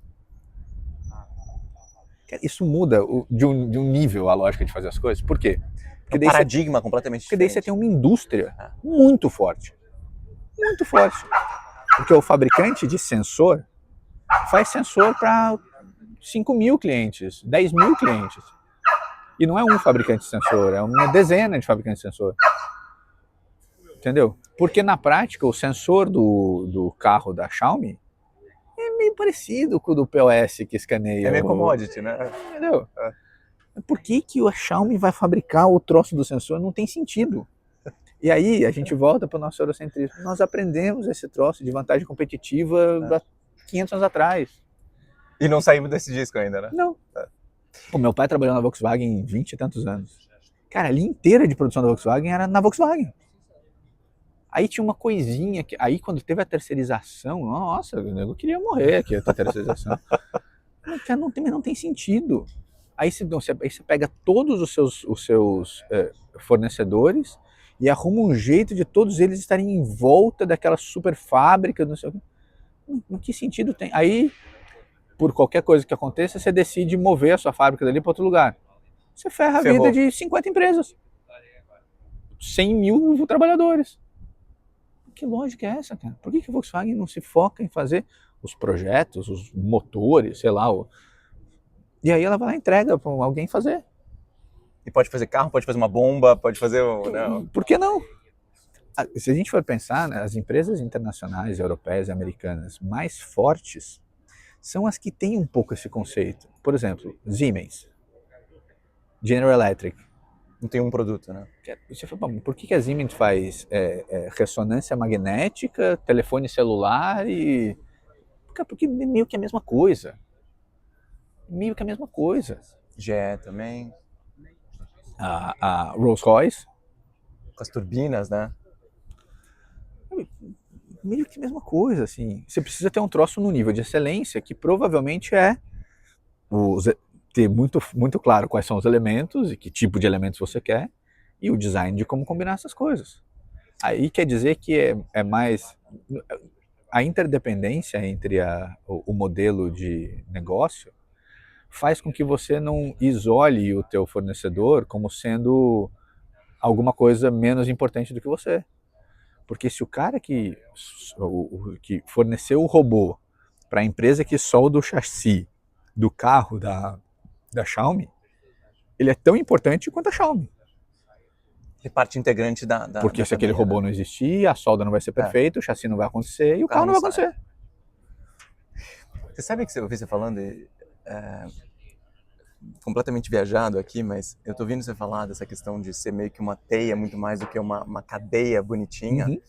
Isso muda de um nível a lógica de fazer as coisas. Por quê? Porque daí paradigma completamente diferente. Porque daí você tem uma indústria muito forte. Muito forte. Porque o fabricante de sensor faz sensor para 5 mil clientes, 10 mil clientes. E não é um fabricante de sensor, é uma dezena de fabricantes de sensor. Entendeu? Porque na prática o sensor do carro da Xiaomi é meio parecido com o do POS que escaneia. É meio commodity, né? Entendeu? Por que a Xiaomi vai fabricar o troço do sensor? Não tem sentido. E aí a gente volta para o nosso eurocentrismo. Nós aprendemos esse troço de vantagem competitiva há 500 anos atrás. E não saímos desse disco ainda, né? Não. O meu pai trabalhou na Volkswagen 20 e tantos anos. Cara, a linha inteira de produção da Volkswagen era na Volkswagen. Aí tinha uma coisinha que. Aí quando teve a terceirização, nossa, eu queria morrer aqui, a terceirização. Não tem sentido. Aí você pega todos os seus fornecedores e arruma um jeito de todos eles estarem em volta daquela super fábrica, não sei o que. Que sentido tem? Aí, por qualquer coisa que aconteça, você decide mover a sua fábrica dali para outro lugar. Você ferra a vida de 50 empresas. 100 mil trabalhadores. Que lógica é essa, cara? Por que a Volkswagen não se foca em fazer os projetos, os motores, sei lá, e aí ela vai lá e entrega para alguém fazer. E pode fazer carro, pode fazer uma bomba, pode fazer... Por que não? Se a gente for pensar, né, as empresas internacionais, europeias e americanas mais fortes são as que têm um pouco esse conceito. Por exemplo, Siemens, General Electric. Não tem um produto, né? Você fala, por que a Siemens faz ressonância magnética, telefone celular e... Porque é meio que a mesma coisa. Meio que a mesma coisa. GE também. A Rolls-Royce. Com as turbinas, né? Meio que a mesma coisa, assim. Você precisa ter um troço no nível de excelência que provavelmente é ter muito, muito claro quais são os elementos e que tipo de elementos você quer e o design de como combinar essas coisas. Aí quer dizer que é mais... A interdependência entre o modelo de negócio faz com que você não isole o teu fornecedor como sendo alguma coisa menos importante do que você. Porque se o cara que forneceu o robô para a empresa que solda o chassi do carro da Xiaomi, ele é tão importante quanto a Xiaomi. É parte integrante da Porque se aquele robô não existir, a solda não vai ser perfeita, o chassi não vai acontecer e o carro não vai acontecer. Você sabe que eu vi você falando, completamente viajado aqui, mas eu tô ouvindo você falar dessa questão de ser meio que uma teia, muito mais do que uma cadeia bonitinha. Uhum.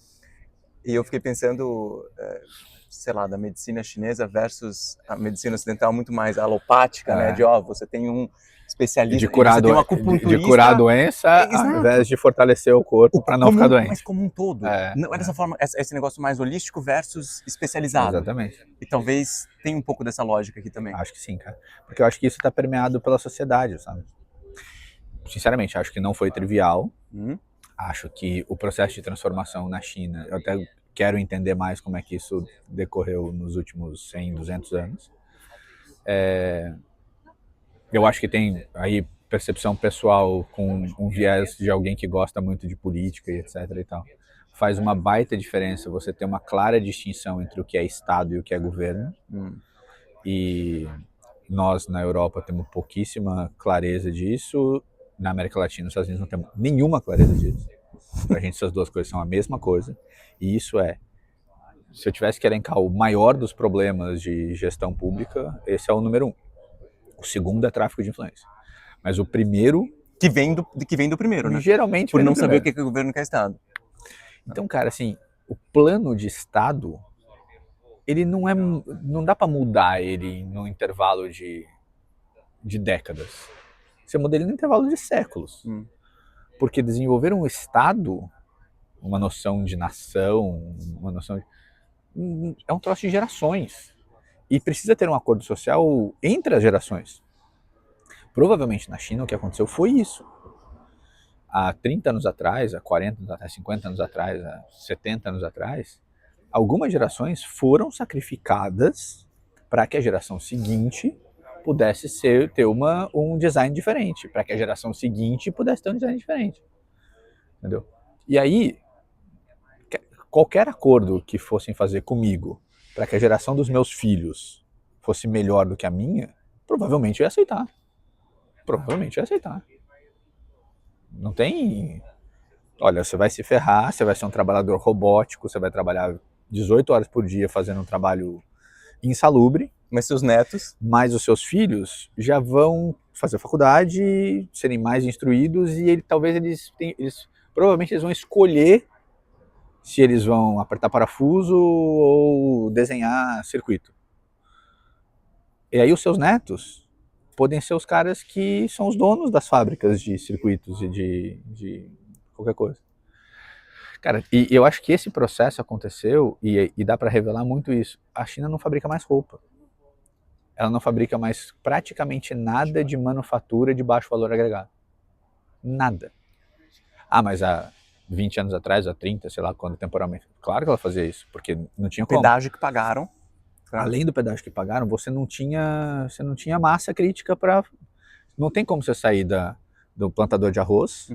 E eu fiquei pensando, sei lá, da medicina chinesa versus a medicina ocidental muito mais alopática, né? De, você tem um especialista, de curar, de curar a doença, ao invés de fortalecer o corpo para não ficar doente. Mas como um todo. Não é dessa forma, esse negócio mais holístico versus especializado. Exatamente. E talvez tenha um pouco dessa lógica aqui também. Acho que sim, cara. Porque eu acho que isso está permeado pela sociedade, sabe? Sinceramente, acho que não foi trivial. Acho que o processo de transformação na China, eu até quero entender mais como é que isso decorreu nos últimos 100, 200 anos. Eu acho que tem aí percepção pessoal com um viés de alguém que gosta muito de política e etc e tal. Faz uma baita diferença você ter uma clara distinção entre o que é Estado e o que é governo. E nós, na Europa, temos pouquíssima clareza disso. Na América Latina, nos Estados Unidos, não temos nenhuma clareza disso. Para a gente, essas duas coisas são a mesma coisa. E isso se eu tivesse que elencar o maior dos problemas de gestão pública, esse é o número 1. O segundo é tráfico de influência. Mas o primeiro... Que vem do primeiro, né? Geralmente por não saber o que o governo quer Estado. Então, cara, assim, o plano de Estado, ele não dá para mudar ele no intervalo de décadas. Você muda ele no intervalo de séculos. Porque desenvolver um Estado uma noção de nação, uma noção de... É um troço de gerações. E precisa ter um acordo social entre as gerações. Provavelmente na China o que aconteceu foi isso. Há 30 anos atrás, há 40 anos atrás, 50 anos atrás, há 70 anos atrás, algumas gerações foram sacrificadas para que a geração seguinte pudesse ter um design diferente, para que a geração seguinte pudesse ter um design diferente. Entendeu? E aí, qualquer acordo que fossem fazer comigo para que a geração dos meus filhos fosse melhor do que a minha, provavelmente eu ia aceitar. Provavelmente eu ia aceitar. Não tem... Olha, você vai se ferrar, você vai ser um trabalhador robótico, você vai trabalhar 18 horas por dia fazendo um trabalho insalubre. Mas seus netos... Mas os seus filhos já vão fazer faculdade, serem mais instruídos e talvez provavelmente eles vão escolher se eles vão apertar parafuso ou desenhar circuito. E aí os seus netos podem ser os caras que são os donos das fábricas de circuitos e de qualquer coisa. Cara, e eu acho que esse processo aconteceu e dá para revelar muito isso. A China não fabrica mais roupa. Ela não fabrica mais praticamente nada de manufatura de baixo valor agregado. Nada. Ah, mas há 20 anos atrás, há 30, sei lá quando temporalmente. Claro que ela fazia isso, porque não tinha como. O pedágio que pagaram. Além do pedágio que pagaram, você não tinha massa crítica para... Não tem como você sair do plantador de arroz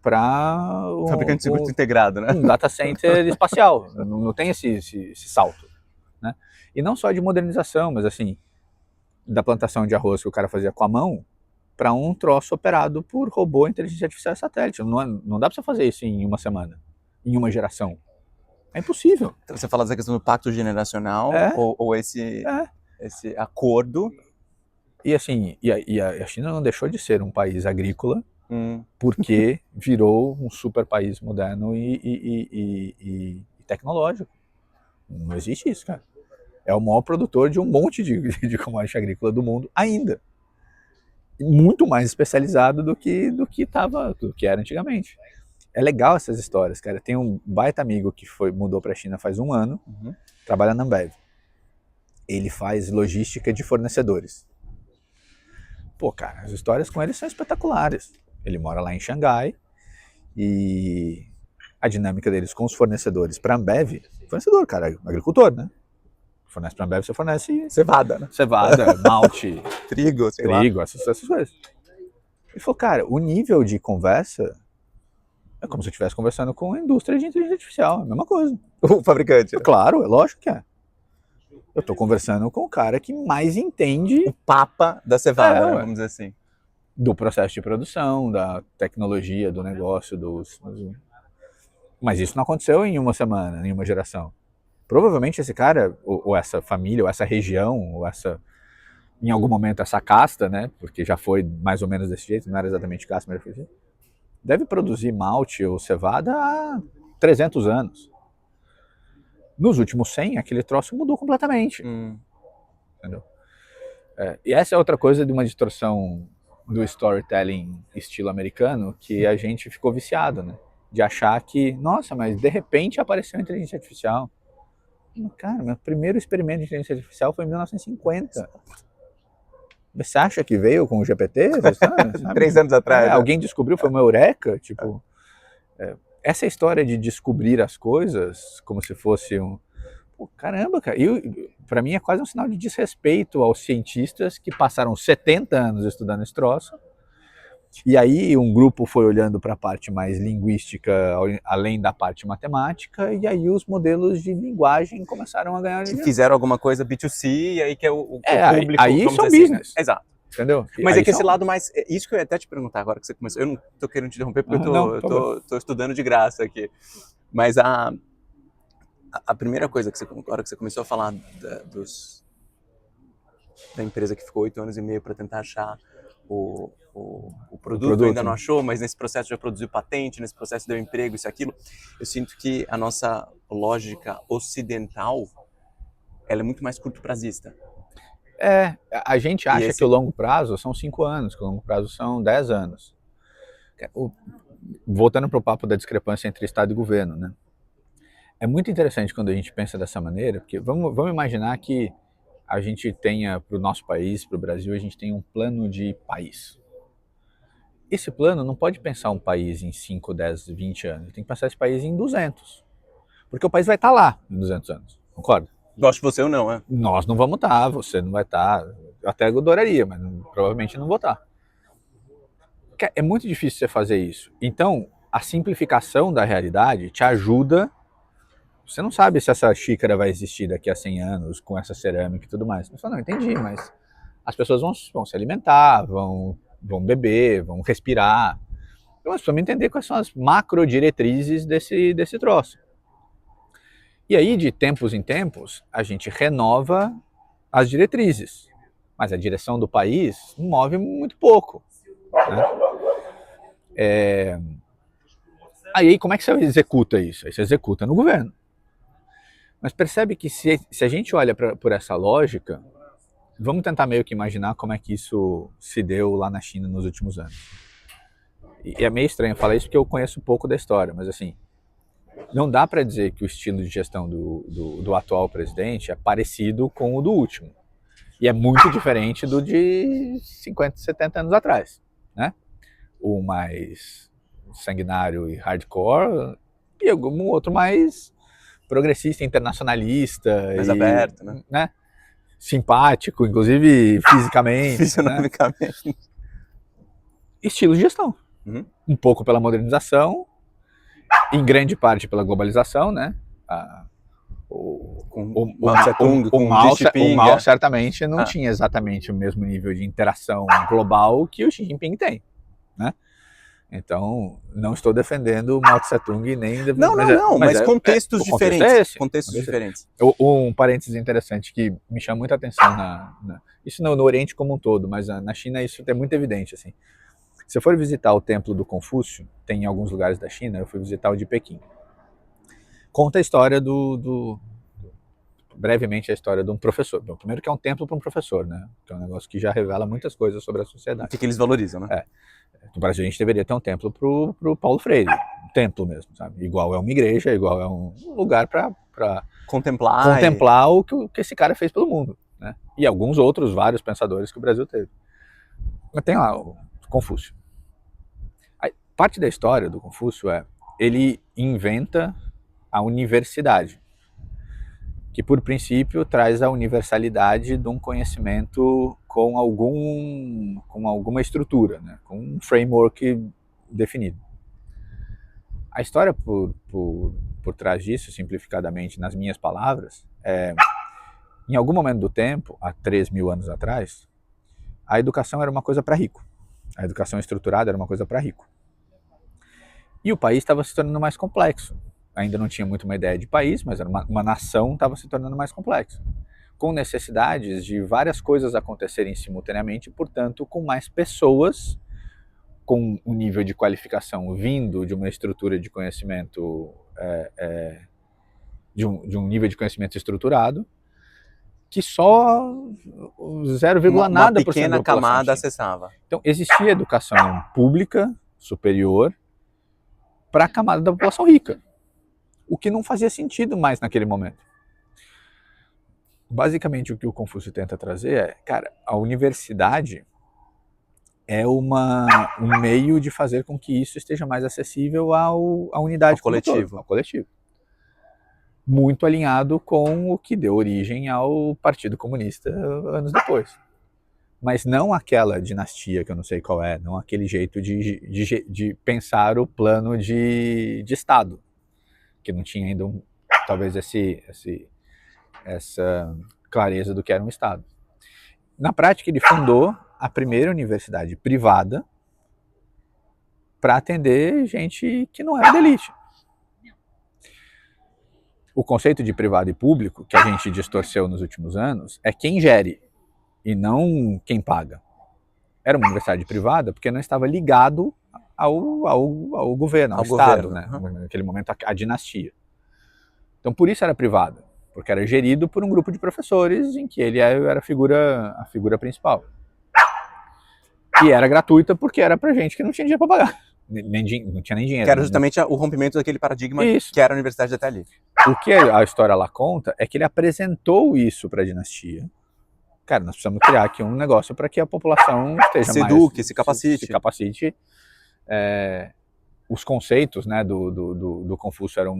para... Fabricante de circuito integrado, né? Um data center espacial. Não tem esse salto. Né? E não só de modernização, mas assim, da plantação de arroz que o cara fazia com a mão para um troço operado por robô, inteligência artificial e satélite. Não dá para você fazer isso em uma semana, em uma geração. É impossível. Então você fala dessa questão do pacto generacional ou esse acordo. E assim, a China não deixou de ser um país agrícola porque virou um super país moderno e tecnológico. Não existe isso, cara. É o maior produtor de um monte de commodity agrícola do mundo ainda. Muito mais especializado do que era antigamente. É legal essas histórias, cara. Tem um baita amigo que mudou para a China faz um ano, trabalha na Ambev. Ele faz logística de fornecedores. Pô, cara, as histórias com ele são espetaculares. Ele mora lá em Xangai e a dinâmica deles com os fornecedores para a Ambev, fornecedor, cara, agricultor, né? Fornece para a Ambev, você fornece cevada, né? Cevada, malte, trigo, sei lá. essas coisas. Ele falou, cara, o nível de conversa é como se eu estivesse conversando com a indústria de inteligência artificial, é a mesma coisa. O fabricante. Né? Claro, é lógico que é. Eu estou conversando com o cara que mais entende... O papa da cevada, vamos dizer assim. Do processo de produção, da tecnologia, do negócio, Mas isso não aconteceu em uma semana, em uma geração. Provavelmente esse cara, ou essa família, ou essa região, em algum momento essa casta, né? Porque já foi mais ou menos desse jeito, não era exatamente casta, mas já foi assim. Deve produzir malte ou cevada há 300 anos. Nos últimos 100, aquele troço mudou completamente. Entendeu? E essa é outra coisa de uma distorção do storytelling estilo americano que a gente ficou viciado, né? De achar que, nossa, mas de repente apareceu a inteligência artificial. Cara, meu primeiro experimento de inteligência artificial foi em 1950. Você acha que veio com o GPT? Sabe? 3 anos atrás. Né? Alguém descobriu, foi uma eureka? Tipo, essa história de descobrir as coisas como se fosse um... Pô, caramba, cara. Pra mim é quase um sinal de desrespeito aos cientistas que passaram 70 anos estudando esse troço. E aí um grupo foi olhando para a parte mais linguística, além da parte matemática, e aí os modelos de linguagem começaram a ganhar dinheiro. Fizeram alguma coisa B2C, e aí que é o público... Aí são business. Né? Exato. Entendeu? Mas é que esse lado mais... Isso que eu ia até te perguntar agora que você começou. Eu não tô querendo te interromper, porque eu tô estudando de graça aqui. Mas a primeira coisa, agora que você começou a falar da empresa que ficou 8 anos e meio para tentar achar o produto ainda não achou, mas nesse processo já produziu patente, nesse processo deu emprego, isso e aquilo. Eu sinto que a nossa lógica ocidental, ela é muito mais curto-prazista. A gente acha que o longo prazo são 5 anos, que o longo prazo são 10 anos. Voltando para o papo da discrepância entre Estado e governo, né? É muito interessante quando a gente pensa dessa maneira, porque vamos imaginar que a gente tenha, para o nosso país, para o Brasil, a gente tem um plano de país. Esse plano não pode pensar um país em 5, 10, 20 anos. Tem que pensar esse país em 200. Porque o país vai estar lá em 200 anos, concorda? Gosto de você ou não, é? Nós não vamos estar, você não vai estar. Eu até adoraria, mas provavelmente não vou estar. É muito difícil você fazer isso. Então, a simplificação da realidade te ajuda. Você não sabe se essa xícara vai existir daqui a 100 anos, com essa cerâmica e tudo mais. Você fala, não, entendi, mas as pessoas vão se alimentar, vão beber, vão respirar. Então, nós precisamos entender quais são as macro diretrizes desse troço. E aí, de tempos em tempos, a gente renova as diretrizes. Mas a direção do país move muito pouco. Né? Aí, como é que você executa isso? Aí você executa no governo. Mas percebe que se a gente olha por essa lógica, vamos tentar meio que imaginar como é que isso se deu lá na China nos últimos anos. E é meio estranho falar isso porque eu conheço pouco da história, mas assim, não dá para dizer que o estilo de gestão do atual presidente é parecido com o do último. E é muito diferente do de 50, 70 anos atrás, né? O mais sanguinário e hardcore e algum outro mais progressista, internacionalista. Mais aberto, né? Simpático, inclusive fisicamente. Fisionomicamente. Né? Estilo de gestão. Um pouco pela modernização, em grande parte pela globalização, né? O Mao certamente não tinha exatamente o mesmo nível de interação global que o Xi Jinping tem, né? Então, não estou defendendo o Mao Tse Tung nem... Mas contextos diferentes. Contextos diferentes. Um parênteses interessante que me chama muita atenção, isso no Oriente como um todo, mas na China isso é muito evidente, assim. Se você for visitar o templo do Confúcio, tem em alguns lugares da China, eu fui visitar o de Pequim. Conta a história brevemente a história de um professor. Bom, primeiro que é um templo para um professor, né? Que é um negócio que já revela muitas coisas sobre a sociedade. O que eles valorizam, né? No Brasil a gente deveria ter um templo pro Paulo Freire, um templo mesmo, sabe? Igual é uma igreja, igual é um lugar para contemplar o que esse cara fez pelo mundo, né? E alguns outros, vários pensadores que o Brasil teve. Mas tem lá o Confúcio. Parte da história do Confúcio ele inventa a universidade, que por princípio traz a universalidade de um conhecimento com alguma estrutura, né? Com um framework definido. A história por trás disso, simplificadamente nas minhas palavras, em algum momento do tempo, há 3.000 anos atrás, a educação era uma coisa para rico. A educação estruturada era uma coisa para rico. E o país estava se tornando mais complexo. Ainda não tinha muito uma ideia de país, mas era uma nação, estava se tornando mais complexo. Com necessidades de várias coisas acontecerem simultaneamente, portanto, com mais pessoas com um nível de qualificação vindo de uma estrutura de conhecimento, de um nível de conhecimento estruturado, que só 0, nada por cento da população camada tinha. acessava. Então, existia educação pública, superior, para a camada da população rica. O que não fazia sentido mais naquele momento. Basicamente, o que o Confúcio tenta trazer cara, a universidade é um meio de fazer com que isso esteja mais acessível à unidade coletivo. Ao coletivo. Muito alinhado com o que deu origem ao Partido Comunista anos depois. Mas não aquela dinastia, que eu não sei qual não aquele jeito de pensar o plano de Estado, que não tinha ainda talvez essa clareza do que era um Estado. Na prática, ele fundou a primeira universidade privada para atender gente que não era da elite. O conceito de privado e público, que a gente distorceu nos últimos anos, é quem gere e não quem paga. Era uma universidade privada porque não estava ligado ao governo, ao Estado, né? Naquele momento, a dinastia. Então, por isso era privada, porque era gerido por um grupo de professores em que ele era a figura principal. E era gratuita porque era pra gente que não tinha dinheiro para pagar. não tinha nem dinheiro. Que era justamente o rompimento daquele paradigma Isso. que era a universidade até ali. O que a história lá conta é que ele apresentou isso para a dinastia. Cara, nós precisamos criar aqui um negócio para que a população esteja Se mais... eduque, se capacite. Se capacite. Os conceitos, né, do Confúcio eram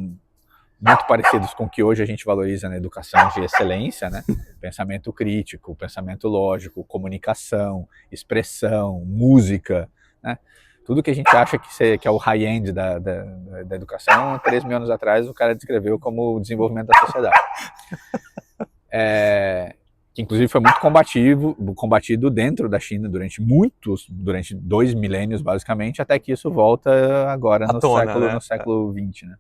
muito parecidos com o que hoje a gente valoriza na educação de excelência, né? Pensamento crítico, pensamento lógico, comunicação, expressão, música, né? Tudo que a gente acha que é o high-end da educação, 3.000 anos atrás o cara descreveu como o desenvolvimento da sociedade. Que inclusive foi muito combatido dentro da China durante 2 milênios, basicamente, até que isso volta agora no século XX, né?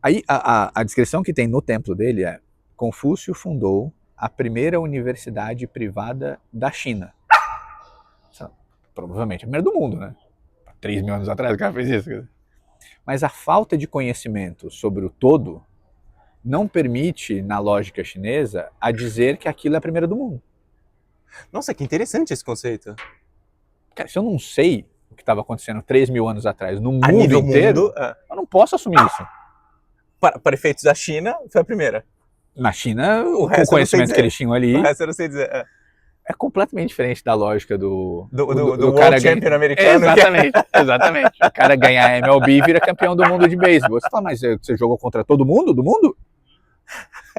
Aí a descrição que tem no templo dele é: Confúcio fundou a primeira universidade privada da China. Provavelmente a primeira do mundo, né? 3.000 anos atrás o cara fez isso. Mas a falta de conhecimento sobre o todo não permite, na lógica chinesa, a dizer que aquilo é a primeira do mundo. Nossa, que interessante esse conceito. Cara, se eu não sei o que estava acontecendo 3.000 anos atrás no mundo inteiro, eu não posso assumir isso. Para efeitos da China, foi a primeira. Na China, com o conhecimento que eles tinham ali, o resto eu não sei dizer. É completamente diferente da lógica do World cara Champion americano. Exatamente. O cara ganhar MLB e vira campeão do mundo de beisebol. Você fala, mas você jogou contra todo mundo do mundo?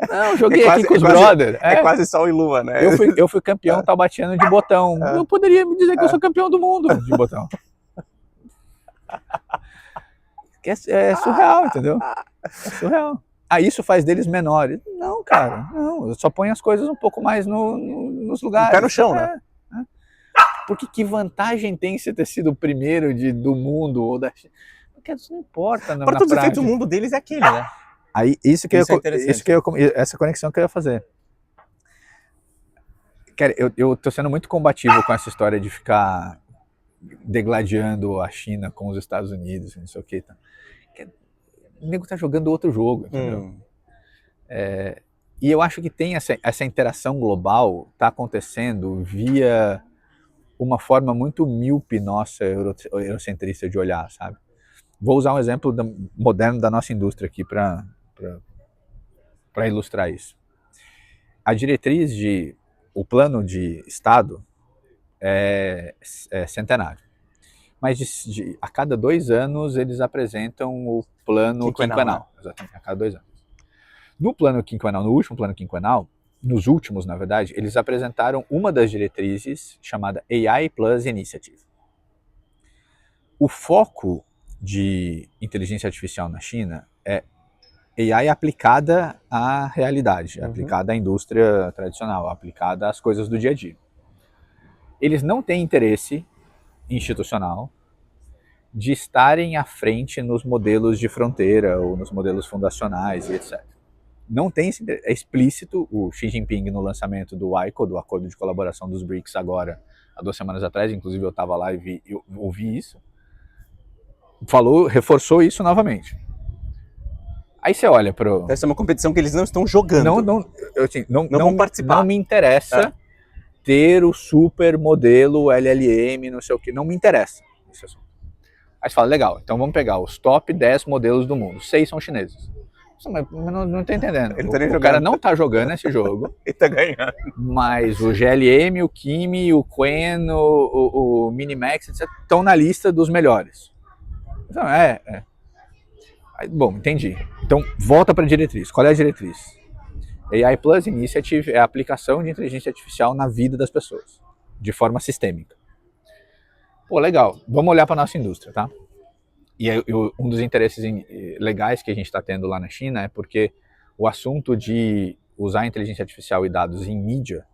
Não, joguei aqui com os brothers. É quase sol e lua, né? Eu fui campeão taubatiano de botão. Eu poderia me dizer que eu sou campeão do mundo de botão. É surreal, entendeu? É surreal. Isso faz deles menores. Não, cara, não. Só põe as coisas um pouco mais nos lugares. Pé no chão, né? Porque que vantagem tem você ter sido o primeiro do mundo ou da China? Porque isso não importa na prática. Para todos os efeitos, o mundo deles é aquele, né? Aí, essa conexão que eu ia fazer. Cara, eu tô sendo muito combativo com essa história de ficar degladiando a China com os Estados Unidos, não sei o que. O nego tá jogando outro jogo, entendeu? E eu acho que tem essa interação global tá acontecendo via uma forma muito míope nossa, eurocentrista de olhar, sabe? Vou usar um exemplo moderno da nossa indústria aqui para ilustrar isso. A diretriz o plano de Estado é centenário. Mas a cada 2 anos eles apresentam o plano quinquenal. Exatamente, a cada 2 anos. No plano quinquenal, no último plano quinquenal, nos últimos, na verdade, eles apresentaram uma das diretrizes chamada AI Plus Initiative. O foco de inteligência artificial na China é AI aplicada à realidade, aplicada à indústria tradicional, aplicada às coisas do dia a dia. Eles não têm interesse institucional de estarem à frente nos modelos de fronteira ou nos modelos fundacionais e etc. Não tem esse interesse. É explícito. O Xi Jinping, no lançamento do AICO, do Acordo de Colaboração dos BRICS, agora, há 2 semanas atrás, inclusive eu estava lá e ouvi isso, reforçou isso novamente. Aí você olha para... Essa é uma competição que eles não estão jogando. Não vão participar. Não me interessa ter o super modelo LLM, não sei o que. Não me interessa esse assunto. Aí você fala, legal, então vamos pegar os top 10 modelos do mundo. 6 são chineses. Mas não tô entendendo. O cara não tá jogando esse jogo. Ele tá ganhando. Mas o GLM, o Kimi, o Quen, o Minimax, etc., estão na lista dos melhores. Então, Bom, entendi. Então, volta para a diretriz. Qual é a diretriz? AI Plus Initiative é a aplicação de inteligência artificial na vida das pessoas, de forma sistêmica. Pô, legal. Vamos olhar para a nossa indústria, tá? E um dos interesses legais que a gente está tendo lá na China é porque o assunto de usar inteligência artificial e dados em mídia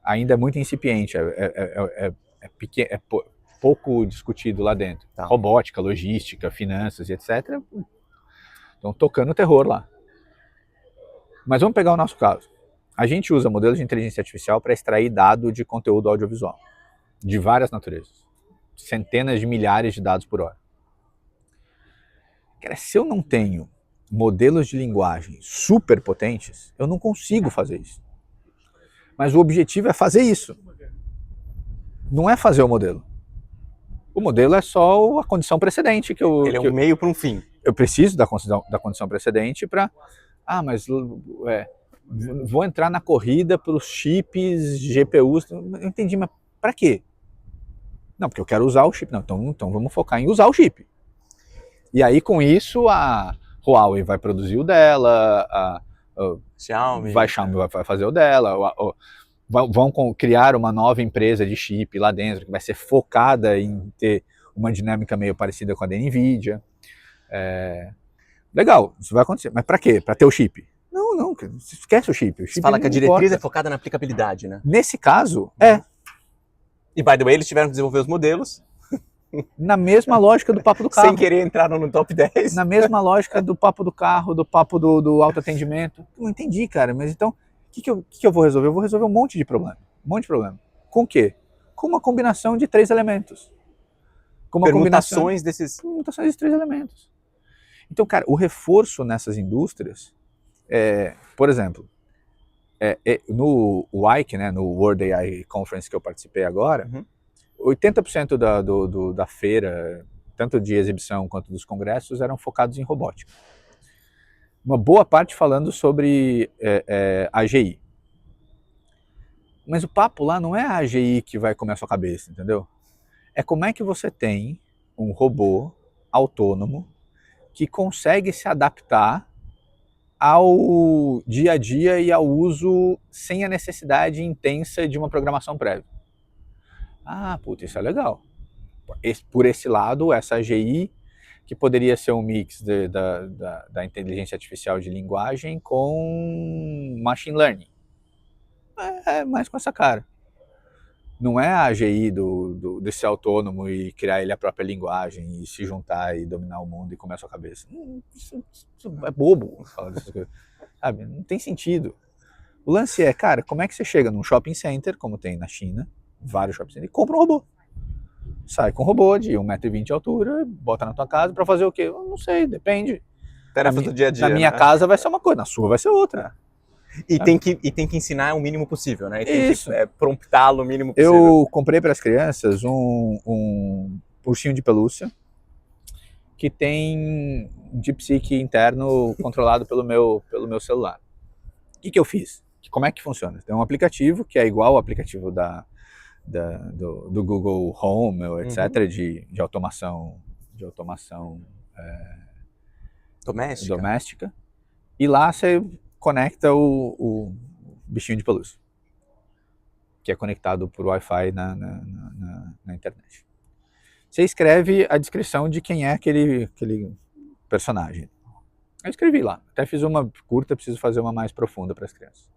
ainda é muito incipiente, é pouco discutido lá dentro. Tá. Robótica, logística, finanças e etc. Estão tocando terror lá. Mas vamos pegar o nosso caso. A gente usa modelos de inteligência artificial para extrair dado de conteúdo audiovisual, de várias naturezas. Centenas de milhares de dados por hora. Cara, se eu não tenho modelos de linguagem super potentes, eu não consigo fazer isso. Mas o objetivo é fazer isso. Não é fazer o modelo. O modelo é só a condição precedente que eu... Ele é um meio para um fim. Eu preciso da condição precedente para... mas vou entrar na corrida para os chips, GPUs... Eu entendi, mas para quê? Não, porque eu quero usar o chip. Não, então vamos focar em usar o chip. E aí, com isso, a Huawei vai produzir o dela, a Xiaomi vai fazer o dela, vão criar uma nova empresa de chip lá dentro, que vai ser focada em ter uma dinâmica meio parecida com a da NVIDIA. Legal, isso vai acontecer. Mas para quê? Para ter o chip? Não, esquece o chip. O chip você fala que a diretriz é focada na aplicabilidade, né? Nesse caso, E, by the way, eles tiveram que desenvolver os modelos. Na mesma lógica do papo do carro. Sem querer entraram no top 10. Na mesma lógica do papo do carro, do papo do autoatendimento. Não entendi, cara. Mas então, o que eu vou resolver? Eu vou resolver um monte de problema. Um monte de problema. Com o quê? Com uma combinação de 3 elementos. Com uma permutações desses 3 elementos. Então, cara, o reforço nessas indústrias, por exemplo, no WIC, né, no World AI Conference que eu participei agora, 80% da feira, tanto de exibição quanto dos congressos, eram focados em robótica. Uma boa parte falando sobre AGI. Mas o papo lá não é a AGI que vai comer a sua cabeça, entendeu? É como é que você tem um robô autônomo que consegue se adaptar ao dia a dia e ao uso sem a necessidade intensa de uma programação prévia. Puta, isso é legal. Por esse lado, essa AGI, que poderia ser um mix da inteligência artificial de linguagem com machine learning. É mais com essa cara. Não é a AGI desse autônomo e criar ele a própria linguagem e se juntar e dominar o mundo e comer a sua cabeça. Isso é bobo falar dessas coisas. Sabe? Não tem sentido. O lance é, cara, como é que você chega num shopping center, como tem na China, vários shopping centers, e compra um robô. Sai com um robô de 1,20 m de altura, bota na tua casa pra fazer o quê? Eu não sei, depende. Tarefas do dia a dia. Na minha casa vai ser uma coisa, na sua vai ser outra. E tem que ensinar o mínimo possível, né? E tem Isso. que promptá-lo o mínimo possível. Eu comprei para as crianças um ursinho de pelúcia que tem DeepSeek interno controlado pelo meu celular. O que eu fiz? Como é que funciona? Tem um aplicativo que é igual ao aplicativo do Google Home, etc., de automação doméstica. E lá você conecta o bichinho de pelúcia, que é conectado por Wi-Fi na internet. Você escreve a descrição de quem é aquele personagem. Eu escrevi lá. Até fiz uma curta, preciso fazer uma mais profunda para as crianças.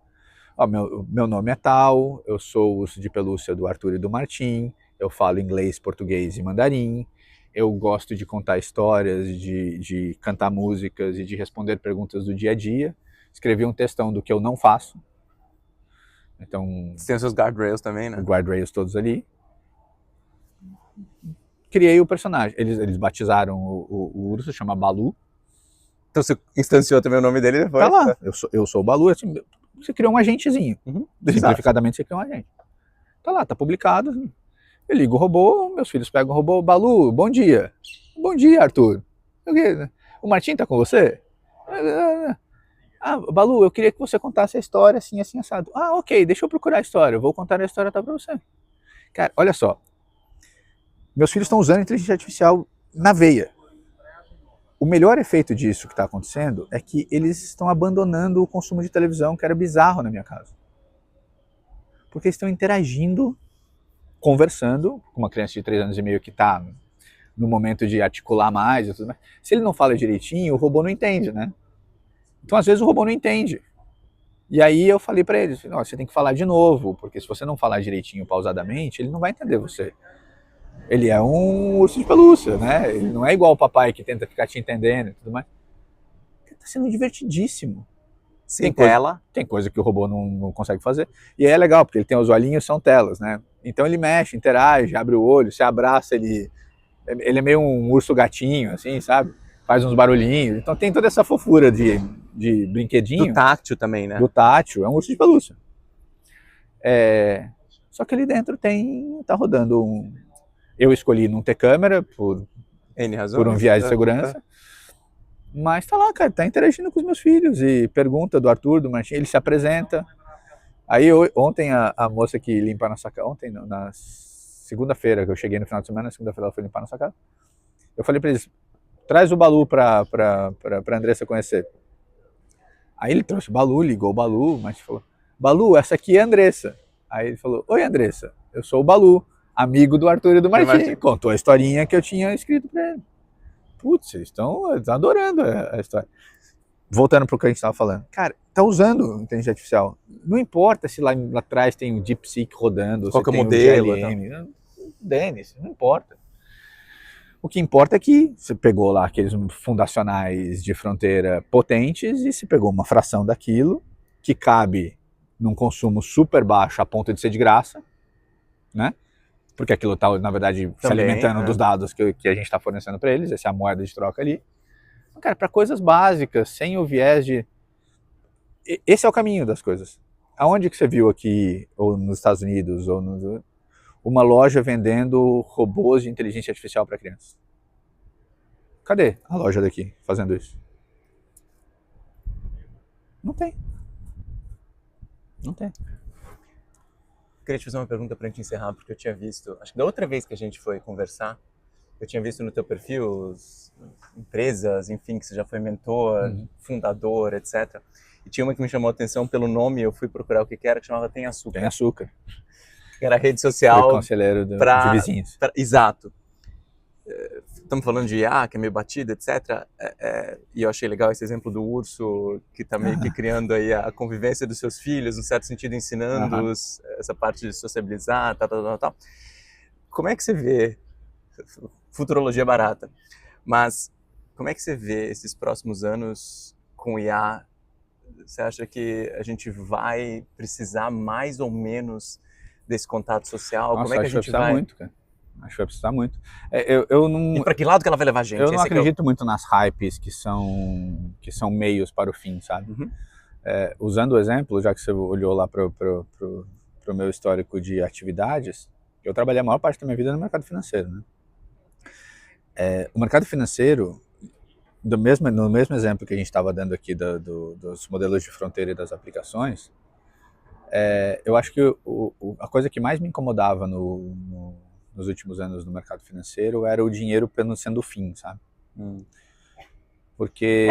Meu nome é tal, eu sou o urso de pelúcia do Arthur e do Martim, eu falo inglês, português e mandarim, eu gosto de contar histórias, de cantar músicas e de responder perguntas do dia a dia. Escrevi um textão do que eu não faço. Então, você tem os seus guardrails também, né? Os guardrails todos ali. Criei o personagem. Eles batizaram o urso, chama Balu. Então você instanciou também o nome dele depois? Tá lá. Eu sou o Balu. Assim, você criou um agentezinho. Simplificadamente você criou um agente. Tá lá, tá publicado. Eu ligo o robô, meus filhos pegam o robô. Balu, bom dia. Bom dia, Arthur. O Martim tá com você? Balu, eu queria que você contasse a história assim, assim, assado. Ok, deixa eu procurar a história. Eu vou contar a história pra você. Cara, olha só. Meus filhos estão usando inteligência artificial na veia. O melhor efeito disso que está acontecendo é que eles estão abandonando o consumo de televisão, que era bizarro na minha casa. Porque eles estão interagindo, conversando, com uma criança de 3 anos e meio que está no momento de articular mais e tudo mais. Se ele não fala direitinho, o robô não entende, né? Então, às vezes, o robô não entende. E aí eu falei para eles, você tem que falar de novo, porque se você não falar direitinho, pausadamente, ele não vai entender você. Ele é um urso de pelúcia, né? Ele não é igual o papai que tenta ficar te entendendo e tudo mais. Tá sendo divertidíssimo. Tem coisa que o robô não consegue fazer. E é legal, porque ele tem os olhinhos, são telas, né? Então ele mexe, interage, abre o olho, se abraça, ele é meio um urso gatinho, assim, sabe? Faz uns barulhinhos. Então tem toda essa fofura de brinquedinho. Do tátil também, né? Do tátil, é um urso de pelúcia. Só que ali dentro tá rodando Eu escolhi não ter câmera por N razões. um viés de segurança. Mas tá lá, cara, tá interagindo com os meus filhos e pergunta do Arthur, do Martim, ele se apresenta. Aí ontem a moça que limpa a nossa casa, ontem não, na segunda-feira, que eu cheguei no final de semana, na segunda-feira ela foi limpar a nossa casa. Eu falei pra eles, traz o Balu pra Andressa conhecer. Aí ele trouxe o Balu, ligou o Balu, mas falou, Balu, essa aqui é a Andressa. Aí ele falou, oi Andressa, eu sou o Balu, amigo do Arthur e do Martim. Contou a historinha que eu tinha escrito pra ele. Putz, eles estão adorando a história. Voltando para o que a gente estava falando. Cara, tá usando inteligência artificial. Não importa se lá atrás tem um DeepSeek rodando, qual que é o tem modelo, um GLM. Dane-se, não importa. O que importa é que você pegou lá aqueles fundacionais de fronteira potentes e se pegou uma fração daquilo que cabe num consumo super baixo a ponto de ser de graça, né? Porque aquilo está, na verdade, se alimentando dos dados que a gente está fornecendo para eles, essa é a moeda de troca ali. Cara, para coisas básicas, sem o viés de... Esse é o caminho das coisas. Aonde que você viu aqui, ou nos Estados Unidos, ou uma loja vendendo robôs de inteligência artificial para crianças? Cadê a loja daqui fazendo isso? Não tem. Não tem. Queria te fazer uma pergunta para a gente encerrar, porque eu tinha visto, acho que da outra vez que a gente foi conversar, eu tinha visto no teu perfil empresas, enfim, que você já foi mentor, fundador, etc. E tinha uma que me chamou a atenção pelo nome, eu fui procurar o que era, que chamava Tem Açúcar. Tem Açúcar. Que era a rede social... Foi conselheiro de vizinhos. Exato. Estamos falando de IA, que é meio batida, etc. E eu achei legal esse exemplo do urso, que está meio que criando aí a convivência dos seus filhos, no certo sentido, ensinando-os essa parte de sociabilizar, tal. Como é que você vê... Futurologia barata. Mas como é que você vê esses próximos anos com IA? Você acha que a gente vai precisar mais ou menos desse contato social? Nossa, como é que a gente vai? Muito, cara. Acho que vai precisar muito. Eu não... E para que lado que ela vai levar a gente? Eu não acredito muito nas hypes que são meios para o fim, sabe? Usando o exemplo, já que você olhou lá para o meu histórico de atividades, eu trabalhei a maior parte da minha vida no mercado financeiro, né? O mercado financeiro, no mesmo exemplo que a gente estava dando aqui dos modelos de fronteira e das aplicações, eu acho que a coisa que mais me incomodava nos últimos anos no mercado financeiro era o dinheiro sendo o fim, sabe? Porque,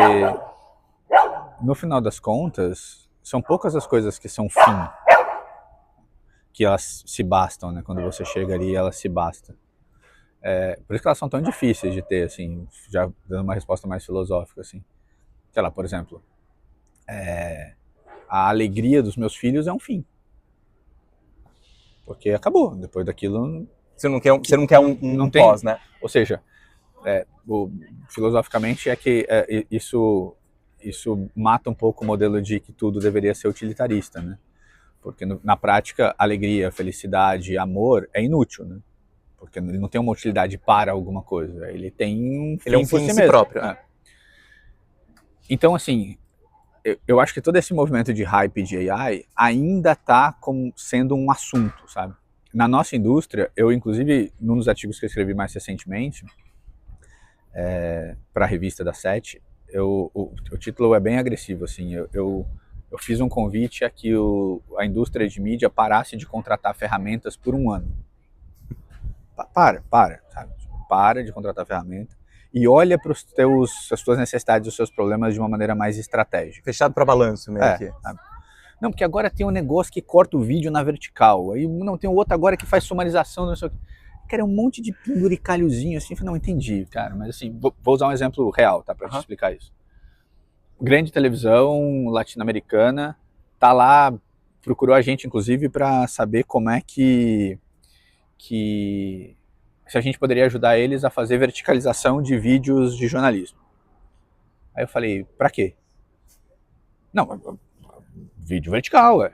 no final das contas, são poucas as coisas que são fim, que elas se bastam, né? Quando você chega ali, elas se bastam. Por isso que elas são tão difíceis de ter, assim, já dando uma resposta mais filosófica, assim. Sei lá, por exemplo, a alegria dos meus filhos é um fim. Porque acabou, depois daquilo... Você não quer um pós, né? Ou seja, filosoficamente é que isso mata um pouco o modelo de que tudo deveria ser utilitarista, né? Porque na prática, alegria, felicidade, amor é inútil, né? Porque ele não tem uma utilidade para alguma coisa, ele tem um fim, ele é um por fim si em si mesmo. próprio. Então, assim, eu acho que todo esse movimento de hype de AI ainda está sendo um assunto, sabe? Na nossa indústria, eu inclusive, num dos artigos que eu escrevi mais recentemente, para a revista da SET, o título é bem agressivo, assim, eu fiz um convite a que a indústria de mídia parasse de contratar ferramentas por um ano. Sabe? Para de contratar ferramenta e olha para as tuas necessidades, os seus problemas de uma maneira mais estratégica. Fechado para balanço mesmo aqui. Sabe? Não, porque agora tem um negócio que corta o vídeo na vertical, aí não tem outro agora que faz sumarização, não sei o que. Cara, é um monte de penduricalhozinho assim, não entendi, cara, mas assim, vou usar um exemplo real, tá, para te explicar isso. Grande televisão latino-americana, tá lá, procurou a gente inclusive para saber como é que se a gente poderia ajudar eles a fazer verticalização de vídeos de jornalismo. Aí eu falei, pra quê? Não, vídeo vertical, Eu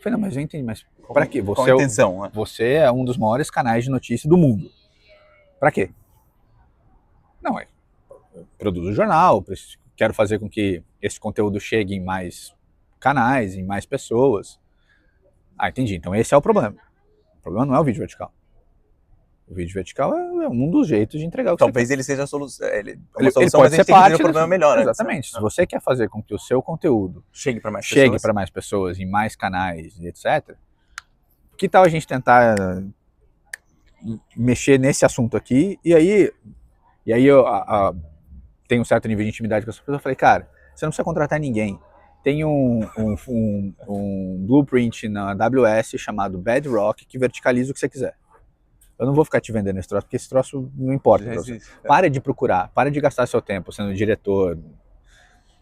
falei, não, mas eu entendi, mas pra quê? Qual a intenção? Você é um dos maiores canais de notícia do mundo. Pra quê? Não, eu produzo jornal, quero fazer com que esse conteúdo chegue em mais canais, em mais pessoas. Entendi, então esse é o problema. O problema não é o vídeo vertical. O vídeo vertical é um dos jeitos de entregar o que Talvez você ele seja a solução. Ele é ele uma solução, pode mas a ser gente tem que parte entender o problema melhor. Exatamente. Se você quer fazer com que o seu conteúdo Chegue para mais chegue pessoas. para mais pessoas, em mais canais, e etc., que tal a gente tentar mexer nesse assunto aqui? E aí eu tenho um certo nível de intimidade com essa pessoa. Eu falei, cara, você não precisa contratar ninguém. Tem um blueprint na AWS chamado Bedrock que verticaliza o que você quiser. Eu não vou ficar te vendendo esse troço, porque esse troço não importa pra você. Pare de procurar, pare de gastar seu tempo sendo diretor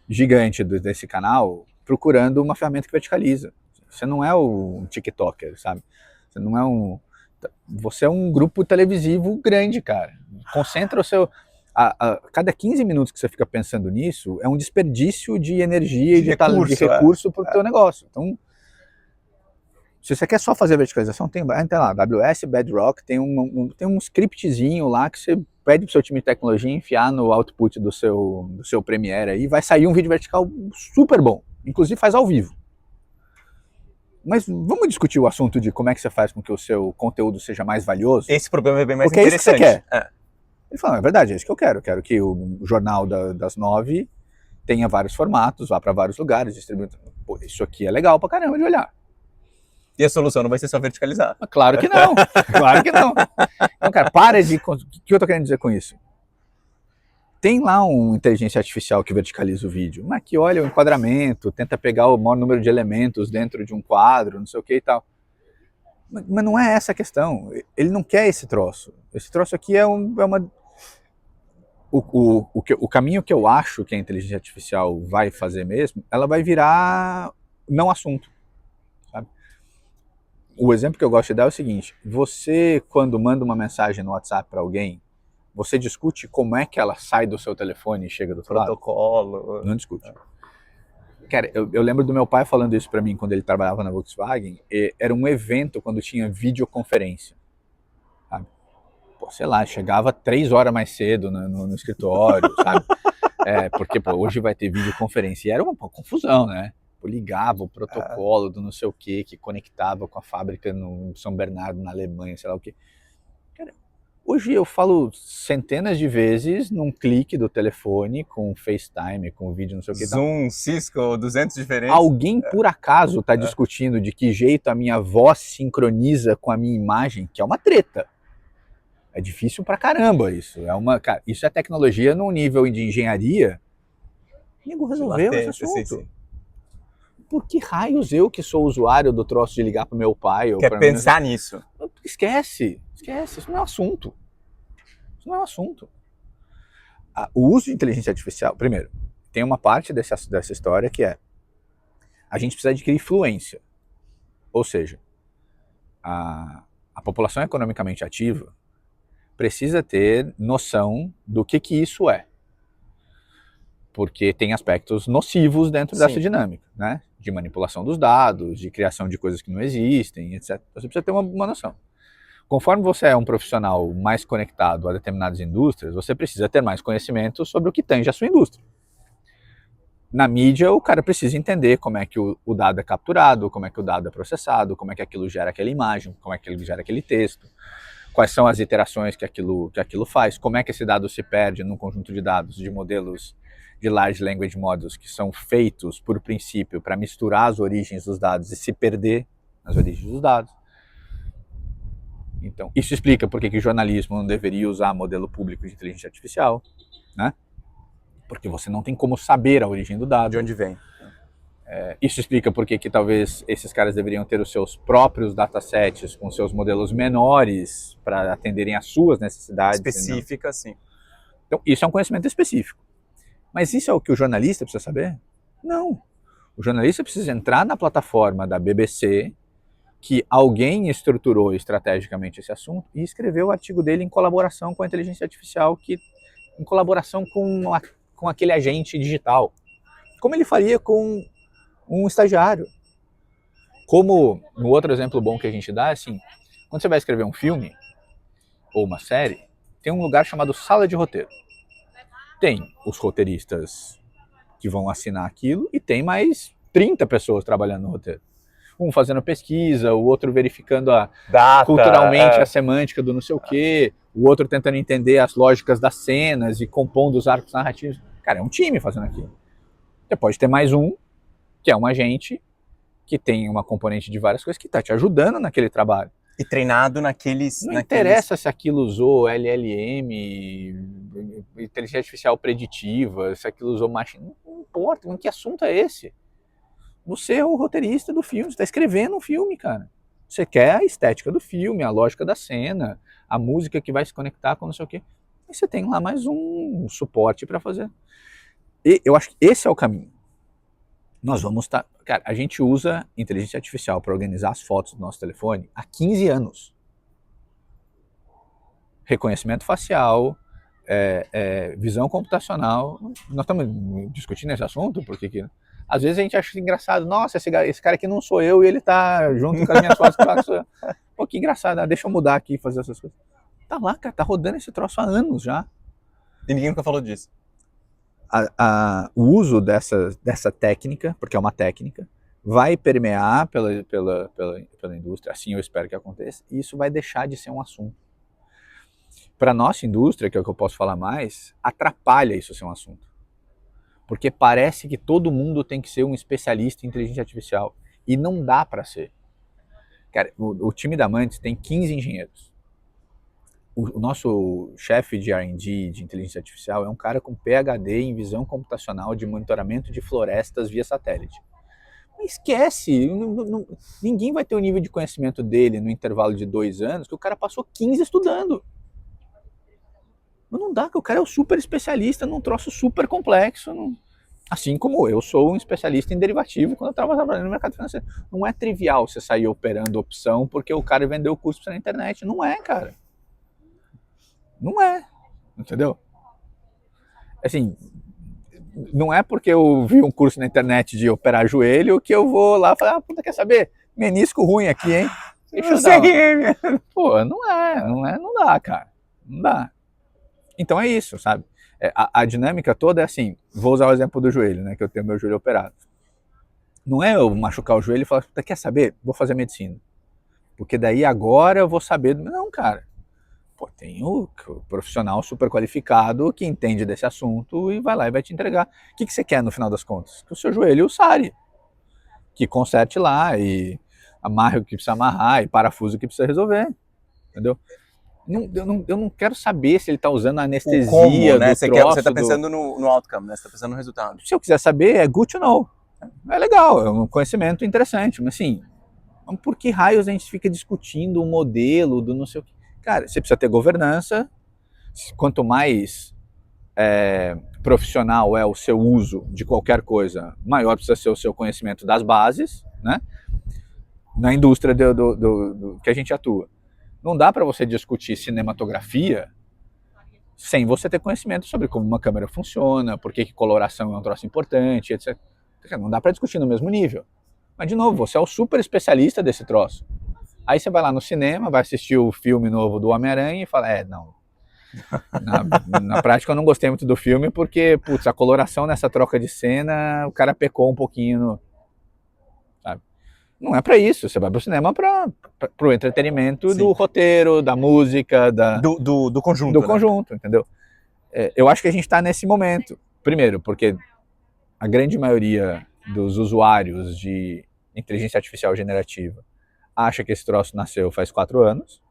gigante desse canal, procurando uma ferramenta que verticaliza. Você não é um TikToker, sabe? Você não é um... Você é um grupo televisivo grande, cara. Concentra o seu... cada 15 minutos que você fica pensando nisso é um desperdício de energia e de recurso para o teu negócio. Então, se você quer só fazer verticalização, tem lá, AWS Bedrock, tem um scriptzinho lá que você pede pro seu time de tecnologia enfiar no output do seu Premiere aí, vai sair um vídeo vertical super bom, inclusive faz ao vivo. Mas vamos discutir o assunto de como é que você faz com que o seu conteúdo seja mais valioso? Esse problema é bem mais interessante. Porque é isso que você quer. Ele falou, é verdade, é isso que eu quero. Eu quero que o jornal das 9 tenha vários formatos, vá para vários lugares, distribua. Pô, isso aqui é legal pra caramba de olhar. E a solução não vai ser só verticalizar. Claro que não, claro que não. Então, cara, para de... O que eu tô querendo dizer com isso? Tem lá uma inteligência artificial que verticaliza o vídeo, mas que olha o enquadramento, tenta pegar o maior número de elementos dentro de um quadro, não sei o que e tal. Mas não é essa a questão. Ele não quer esse troço. Esse troço aqui é uma... O caminho que eu acho que a inteligência artificial vai fazer mesmo, ela vai virar não assunto. Sabe? O exemplo que eu gosto de dar é o seguinte: você, quando manda uma mensagem no WhatsApp para alguém, você discute como é que ela sai do seu telefone e chega do outro lado? Protocolo. Não discute. Cara, eu lembro do meu pai falando isso para mim quando ele trabalhava na Volkswagen. Era um evento quando tinha videoconferência. Sabe? Pô, sei lá, chegava 3 horas mais cedo no escritório, sabe? Porque pô, hoje vai ter videoconferência. E era uma confusão, né? Ligava o protocolo do não sei o que conectava com a fábrica no São Bernardo, na Alemanha, sei lá o que. Cara, hoje eu falo centenas de vezes num clique do telefone, com FaceTime, com vídeo, não sei o que. Zoom, Cisco, 200 diferentes. Alguém por acaso está discutindo de que jeito a minha voz sincroniza com a minha imagem, que é uma treta. É difícil pra caramba isso. Cara, isso é tecnologia num nível de engenharia. Nego resolveu esse assunto. Sim. Por que raios eu, que sou usuário do troço de ligar pro meu pai... ou quer pensar nisso? Esquece. Isso não é assunto. Isso não é assunto. O uso de inteligência artificial... Primeiro, tem uma parte dessa história que é... A gente precisa adquirir fluência. Ou seja, a população economicamente ativa precisa ter noção do que isso é. Porque tem aspectos nocivos dentro dessa dinâmica, né? De manipulação dos dados, de criação de coisas que não existem, etc. Você precisa ter uma noção. Conforme você é um profissional mais conectado a determinadas indústrias, você precisa ter mais conhecimento sobre o que tange a sua indústria. Na mídia, o cara precisa entender como é que o dado é capturado, como é que o dado é processado, como é que aquilo gera aquela imagem, como é que aquilo gera aquele texto, quais são as iterações que aquilo faz, como é que esse dado se perde num conjunto de dados, de modelos de Large Language Models que são feitos, por princípio, para misturar as origens dos dados e se perder nas origens dos dados. Então, isso explica por que o jornalismo não deveria usar modelo público de inteligência artificial, né? Porque você não tem como saber a origem do dado. De onde vem. Isso explica por que talvez esses caras deveriam ter os seus próprios datasets com seus modelos menores para atenderem às suas necessidades. Específicas, sim. Então, isso é um conhecimento específico. Mas isso é o que o jornalista precisa saber? Não. O jornalista precisa entrar na plataforma da BBC, que alguém estruturou estrategicamente esse assunto, e escreveu o artigo dele em colaboração com a inteligência artificial, em colaboração com aquele agente digital. Como ele faria com um estagiário. Como, no outro exemplo bom que a gente dá, é assim, quando você vai escrever um filme, ou uma série, tem um lugar chamado sala de roteiro. Tem os roteiristas que vão assinar aquilo e tem mais 30 pessoas trabalhando no roteiro. um fazendo pesquisa, o outro verificando Data, culturalmente a semântica do não sei o quê, o outro tentando entender as lógicas das cenas e compondo os arcos narrativos. Cara, é um time fazendo aquilo. Você pode ter mais um, que é um agente, que tem uma componente de várias coisas, que está te ajudando naquele trabalho. E treinado naqueles... Não interessa se aquilo usou LLM, inteligência artificial preditiva, se aquilo usou machine... Não importa, que assunto é esse? Você é o roteirista do filme, você está escrevendo um filme, cara. Você quer a estética do filme, a lógica da cena, a música que vai se conectar com não sei o quê. E você tem lá mais um suporte para fazer. E eu acho que esse é o caminho. Nós vamos estar... Cara, a gente usa inteligência artificial para organizar as fotos do nosso telefone há 15 anos. Reconhecimento facial, visão computacional. Nós estamos discutindo esse assunto porque às vezes a gente acha engraçado. Nossa, esse cara aqui não sou eu e ele tá junto com as minhas fotos. Claro que sou eu. Pô, que engraçado. Deixa eu mudar aqui e fazer essas coisas. Tá lá, cara. Tá rodando esse troço há anos já. E ninguém nunca falou disso. O uso dessa técnica, porque é uma técnica, vai permear pela indústria, assim eu espero que aconteça, e isso vai deixar de ser um assunto. Para a nossa indústria, que é o que eu posso falar mais, atrapalha isso ser um assunto. Porque parece que todo mundo tem que ser um especialista em inteligência artificial, e não dá para ser. Cara, o time da Mantis tem 15 engenheiros. O nosso chefe de R&D de inteligência artificial é um cara com PhD em visão computacional de monitoramento de florestas via satélite. Esquece, ninguém vai ter o nível de conhecimento dele no intervalo de 2 anos que o cara passou 15 estudando. Mas não dá, que o cara é o super especialista num troço super complexo. Assim como eu sou um especialista em derivativo quando eu estava trabalhando no mercado financeiro. Não é trivial você sair operando opção porque o cara vendeu o curso na internet. Não é, cara. Não é, entendeu? Assim, não é porque eu vi um curso na internet de operar joelho que eu vou lá falar, puta, quer saber? Menisco ruim aqui, hein? Deixa eu dar. Pô, não dá, cara. Não dá. Então é isso, sabe? A dinâmica toda é assim, vou usar o exemplo do joelho, né, que eu tenho meu joelho operado. Não é eu machucar o joelho e falar, puta, quer saber? Vou fazer medicina. Porque daí agora eu vou saber... Não, cara. Pô, tem o profissional super qualificado que entende desse assunto e vai lá e vai te entregar. O que você quer no final das contas? Que o seu joelho sare, que conserte lá e amarre o que precisa amarrar e parafuso o que precisa resolver, entendeu? Eu não quero saber se ele está usando anestesia como, né? do troço. Você está pensando no outcome, né? Você está pensando no resultado. Se eu quiser saber, é good to know. É legal, é um conhecimento interessante, mas assim, por que raios a gente fica discutindo o modelo do não sei o que? Cara, você precisa ter governança. Quanto mais profissional é o seu uso de qualquer coisa, maior precisa ser o seu conhecimento das bases, né? Na indústria do que a gente atua. Não dá para você discutir cinematografia sem você ter conhecimento sobre como uma câmera funciona, por que coloração é um troço importante, etc. Não dá para discutir no mesmo nível. Mas, de novo, você é o super especialista desse troço. Aí você vai lá no cinema, vai assistir o filme novo do Homem-Aranha e fala, não. Na prática eu não gostei muito do filme porque, putz, a coloração nessa troca de cena, o cara pecou um pouquinho, sabe? Não é pra isso, você vai pro cinema pro entretenimento. Sim. Do roteiro, da música, do conjunto. Do conjunto, entendeu? Eu acho que a gente tá nesse momento. Primeiro, porque a grande maioria dos usuários de inteligência artificial generativa acha que esse troço nasceu faz 4 anos.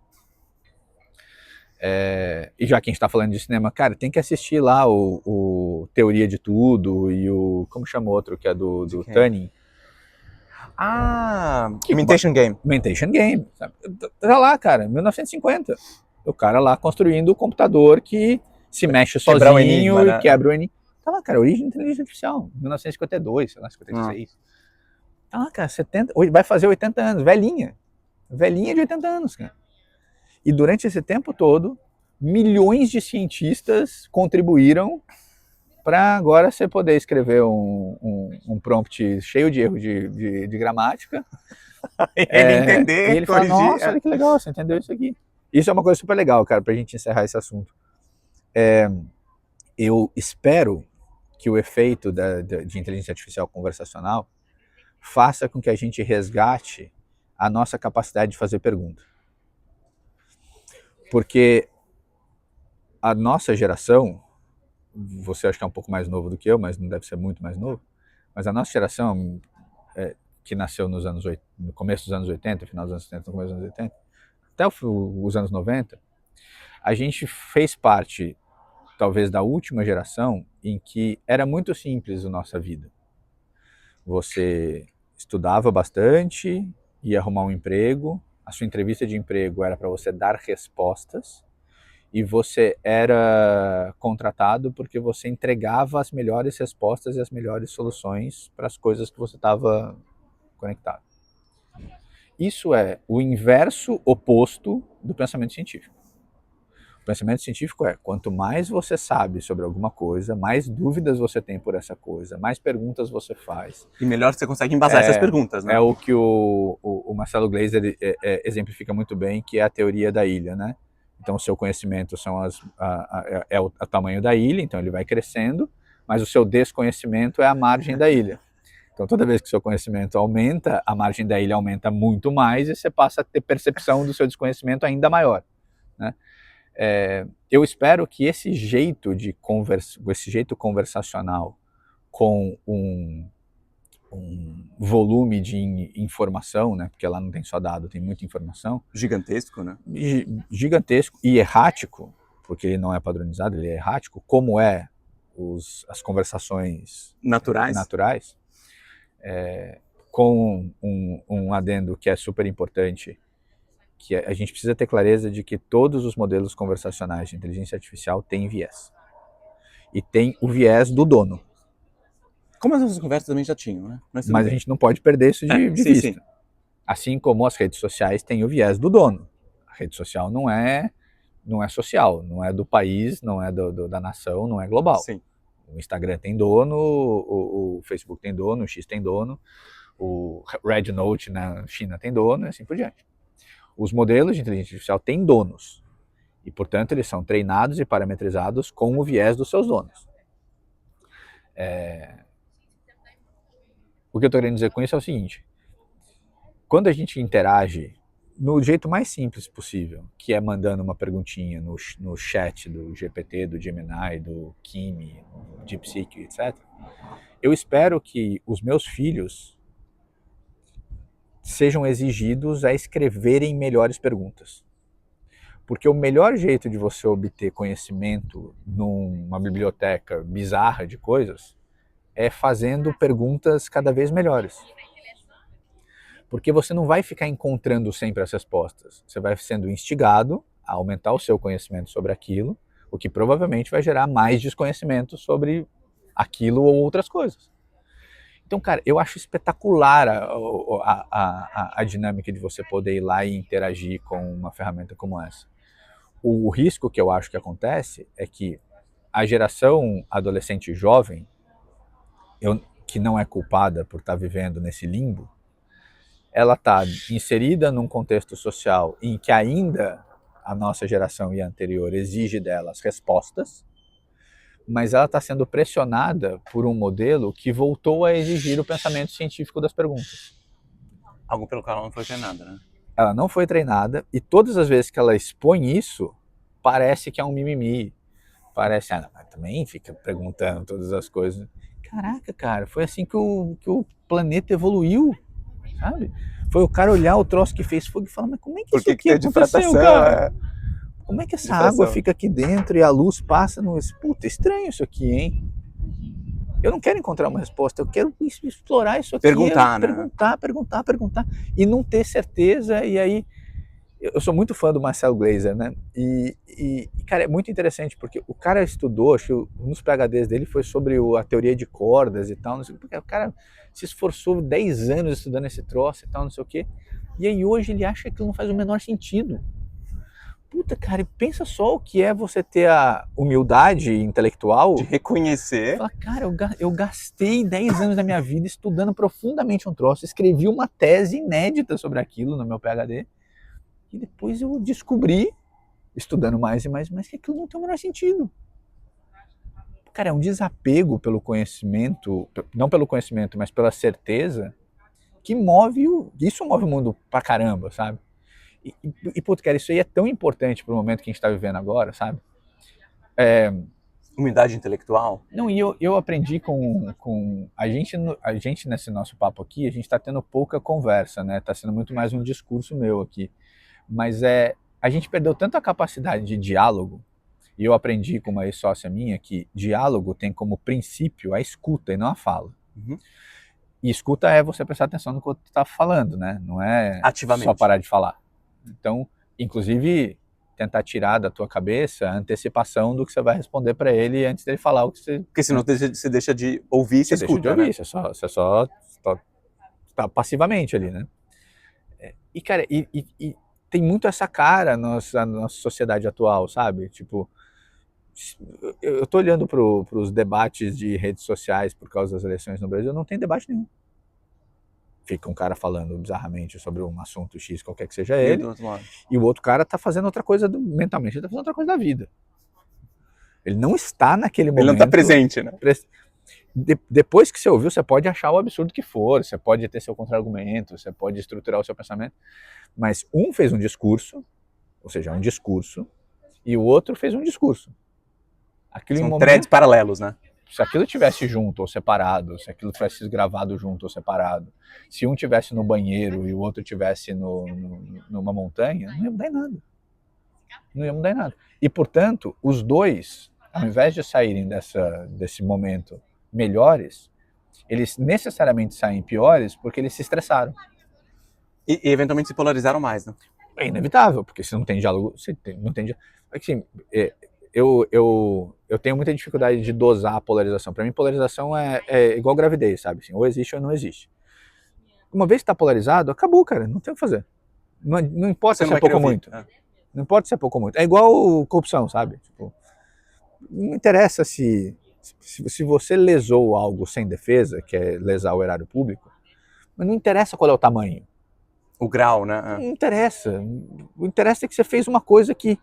E já que a gente está falando de cinema, cara, tem que assistir lá o Teoria de Tudo e o... Como chama o outro que é do Turing? Imitation Game. Imitation Game. Sabe? Tá lá, cara, 1950. O cara lá construindo o computador que se mexe sozinho o enigma, e né? Quebra o enigma. Tá lá, cara, origem da inteligência artificial, 1952, sei lá, 56. Tá lá, cara, 70, vai fazer 80 anos, velhinha de 80 anos, cara. E durante esse tempo todo, milhões de cientistas contribuíram para agora você poder escrever um prompt cheio de erro de gramática. Ele entender, e ele fala, nossa, olha que legal, você entendeu isso aqui. Isso é uma coisa super legal, cara, para a gente encerrar esse assunto. Eu espero que o efeito de inteligência artificial conversacional faça com que a gente resgate a nossa capacidade de fazer pergunta. Porque a nossa geração, você acha que é um pouco mais novo do que eu, mas não deve ser muito mais novo, mas a nossa geração, que nasceu no começo dos anos 80, final dos anos 70, no começo dos anos 80, até os anos 90, a gente fez parte, talvez, da última geração em que era muito simples a nossa vida. Você estudava bastante, ia arrumar um emprego, a sua entrevista de emprego era para você dar respostas, e você era contratado porque você entregava as melhores respostas e as melhores soluções para as coisas que você estava conectado. Isso é o inverso oposto do pensamento científico. O pensamento científico é, quanto mais você sabe sobre alguma coisa, mais dúvidas você tem por essa coisa, mais perguntas você faz. E melhor você consegue embasar essas perguntas, né? É o que o Marcelo Gleiser exemplifica muito bem, que é a teoria da ilha, né? Então, o seu conhecimento é o tamanho da ilha, então ele vai crescendo, mas o seu desconhecimento é a margem da ilha. Então, toda vez que o seu conhecimento aumenta, a margem da ilha aumenta muito mais e você passa a ter percepção do seu desconhecimento ainda maior, né? Eu espero que esse jeito conversacional com um volume de informação, né? Porque lá não tem só dado, tem muita informação. Gigantesco, né? Gigantesco e errático, porque ele não é padronizado, ele é errático, como as conversações naturais, com um adendo que é super importante, que a gente precisa ter clareza de que todos os modelos conversacionais de inteligência artificial têm viés. E tem o viés do dono. Como as nossas conversas também já tinham, né? Mas a gente não pode perder isso de vista. Sim. Assim como as redes sociais têm o viés do dono. A rede social não é social, não é do país, não é da nação, não é global. Sim. O Instagram tem dono, o Facebook tem dono, o X tem dono, o Red Note na China tem dono e assim por diante. Os modelos de inteligência artificial têm donos e, portanto, eles são treinados e parametrizados com o viés dos seus donos. O que eu estou querendo dizer com isso é o seguinte: quando a gente interage no jeito mais simples possível, que é mandando uma perguntinha no chat do GPT, do Gemini, do Kimi, do DeepSeek, etc., eu espero que os meus filhos sejam exigidos a escreverem melhores perguntas. Porque o melhor jeito de você obter conhecimento numa biblioteca bizarra de coisas é fazendo perguntas cada vez melhores. Porque você não vai ficar encontrando sempre as respostas. Você vai sendo instigado a aumentar o seu conhecimento sobre aquilo, o que provavelmente vai gerar mais desconhecimento sobre aquilo ou outras coisas. Então, cara, eu acho espetacular a dinâmica de você poder ir lá e interagir com uma ferramenta como essa. O risco que eu acho que acontece é que a geração adolescente e jovem, que não é culpada por estar vivendo nesse limbo, ela está inserida num contexto social em que ainda a nossa geração e a anterior exige delas respostas, mas ela está sendo pressionada por um modelo que voltou a exigir o pensamento científico das perguntas. Algo pelo qual ela não foi treinada, né? Ela não foi treinada e todas as vezes que ela expõe isso, parece que é um mimimi. Parece, também fica perguntando todas as coisas. Caraca, cara, foi assim que o planeta evoluiu, sabe? Foi o cara olhar o troço que fez fogo e falar, mas como é que isso aqui aconteceu, cara? Como é que essa água fica aqui dentro e a luz passa no... Puta, estranho isso aqui, hein? Eu não quero encontrar uma resposta, eu quero explorar isso aqui. Perguntar, né? Perguntar. E não ter certeza, e aí... Eu sou muito fã do Marcelo Gleiser, né? E, cara, é muito interessante, porque o cara estudou, acho que um dos PhDs dele foi sobre a teoria de cordas e tal, não sei, porque o cara se esforçou 10 anos estudando esse troço e tal, não sei o quê. E aí hoje ele acha que aquilo não faz o menor sentido. Puta, cara, pensa só o que é você ter a humildade intelectual de reconhecer. Falar, cara, eu gastei 10 anos da minha vida estudando profundamente um troço, escrevi uma tese inédita sobre aquilo no meu PhD, e depois eu descobri, estudando mais e mais, que aquilo não tem o menor sentido. Cara, é um desapego pelo conhecimento, não pelo conhecimento, mas pela certeza, que move isso move o mundo pra caramba, sabe? Putz, cara, isso aí é tão importante pro momento que a gente tá vivendo agora, sabe? Humildade intelectual? Não, e eu aprendi com a gente nesse nosso papo aqui, a gente tá tendo pouca conversa, né? Tá sendo muito mais um discurso meu aqui. Mas a gente perdeu tanto a capacidade de diálogo, e eu aprendi com uma ex-sócia minha que diálogo tem como princípio a escuta e não a fala. Uhum. E escuta é você prestar atenção no que o outro está falando, né? Não é Ativamente. só parar de falar. Então, inclusive, tentar tirar da tua cabeça a antecipação do que você vai responder para ele antes dele falar o que você... Porque senão você deixa de ouvir e você escuta, deixa de ouvir, né? você só tá passivamente ali, né? E, cara, tem muito essa cara na nossa sociedade atual, sabe? Tipo, eu tô olhando pros debates de redes sociais por causa das eleições no Brasil, não tem debate nenhum. Fica um cara falando bizarramente sobre um assunto X, qualquer que seja ele, e o outro cara tá fazendo outra coisa mentalmente, ele tá fazendo outra coisa da vida. Ele não está naquele momento... Ele não tá presente, né? Depois que você ouviu, você pode achar o absurdo que for, você pode ter seu contra-argumento, você pode estruturar o seu pensamento, mas um fez um discurso, ou seja, um discurso, e o outro fez um discurso. São threads paralelos, né? Se aquilo tivesse junto ou separado, se aquilo tivesse gravado junto ou separado, se um tivesse no banheiro e o outro tivesse numa montanha, não ia mudar em nada. Não ia mudar em nada. E, portanto, os dois, ao invés de saírem desse momento melhores, eles necessariamente saem piores porque eles se estressaram. E eventualmente se polarizaram mais, né? É inevitável, porque se não tem diálogo, não tem diálogo. Assim, eu tenho muita dificuldade de dosar a polarização. Para mim, polarização é igual gravidez, sabe? Assim, ou existe ou não existe. Uma vez que está polarizado, acabou, cara. Não tem o que fazer. Não importa se é pouco ou muito. Não importa se é pouco ou muito. É igual corrupção, sabe? Tipo, não interessa se você lesou algo sem defesa, que é lesar o erário público, mas não interessa qual é o tamanho. O grau, né? Não interessa. O interessa é que você fez uma coisa que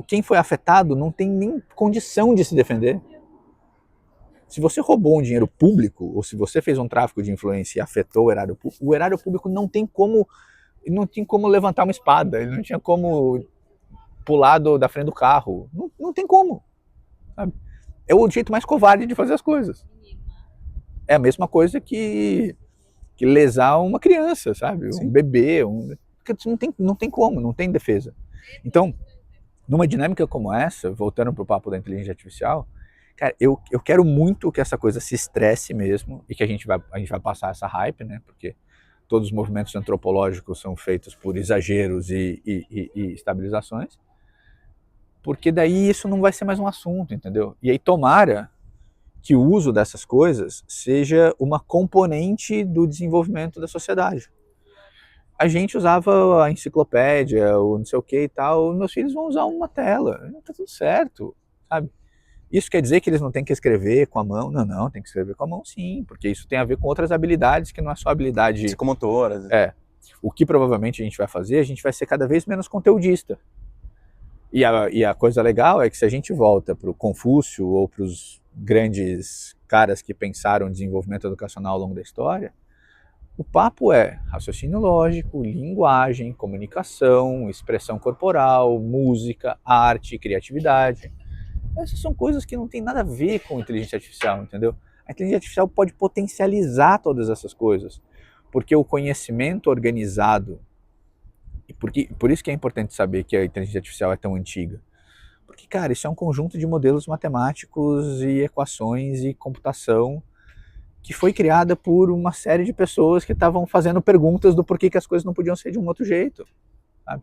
quem foi afetado não tem nem condição de se defender. Se você roubou um dinheiro público, ou se você fez um tráfico de influência e afetou o erário público não tem como levantar uma espada, ele não tinha como pular da frente do carro. Não tem como. Sabe? É o jeito mais covarde de fazer as coisas. É a mesma coisa que lesar uma criança, sabe? Sim. Um bebê. Não tem como, não tem defesa. Então, numa dinâmica como essa, voltando para o papo da inteligência artificial, cara, eu quero muito que essa coisa se estresse mesmo e que a gente vai passar essa hype, né? Porque todos os movimentos antropológicos são feitos por exageros e estabilizações, porque daí isso não vai ser mais um assunto, entendeu? E aí tomara que o uso dessas coisas seja uma componente do desenvolvimento da sociedade. A gente usava a enciclopédia, ou não sei o que e tal, meus filhos vão usar uma tela, tá tudo certo, sabe? Isso quer dizer que eles não têm que escrever com a mão? Não, tem que escrever com a mão sim, porque isso tem a ver com outras habilidades que não é só habilidade... psicomotoras. O que provavelmente a gente vai fazer, a gente vai ser cada vez menos conteudista. E a coisa legal é que se a gente volta para o Confúcio ou para os grandes caras que pensaram desenvolvimento educacional ao longo da história, o papo é raciocínio lógico, linguagem, comunicação, expressão corporal, música, arte, criatividade. Essas são coisas que não tem nada a ver com inteligência artificial, entendeu? A inteligência artificial pode potencializar todas essas coisas, porque o conhecimento organizado, e por isso que é importante saber que a inteligência artificial é tão antiga, porque, cara, isso é um conjunto de modelos matemáticos e equações e computação que foi criada por uma série de pessoas que estavam fazendo perguntas do porquê que as coisas não podiam ser de um outro jeito, sabe?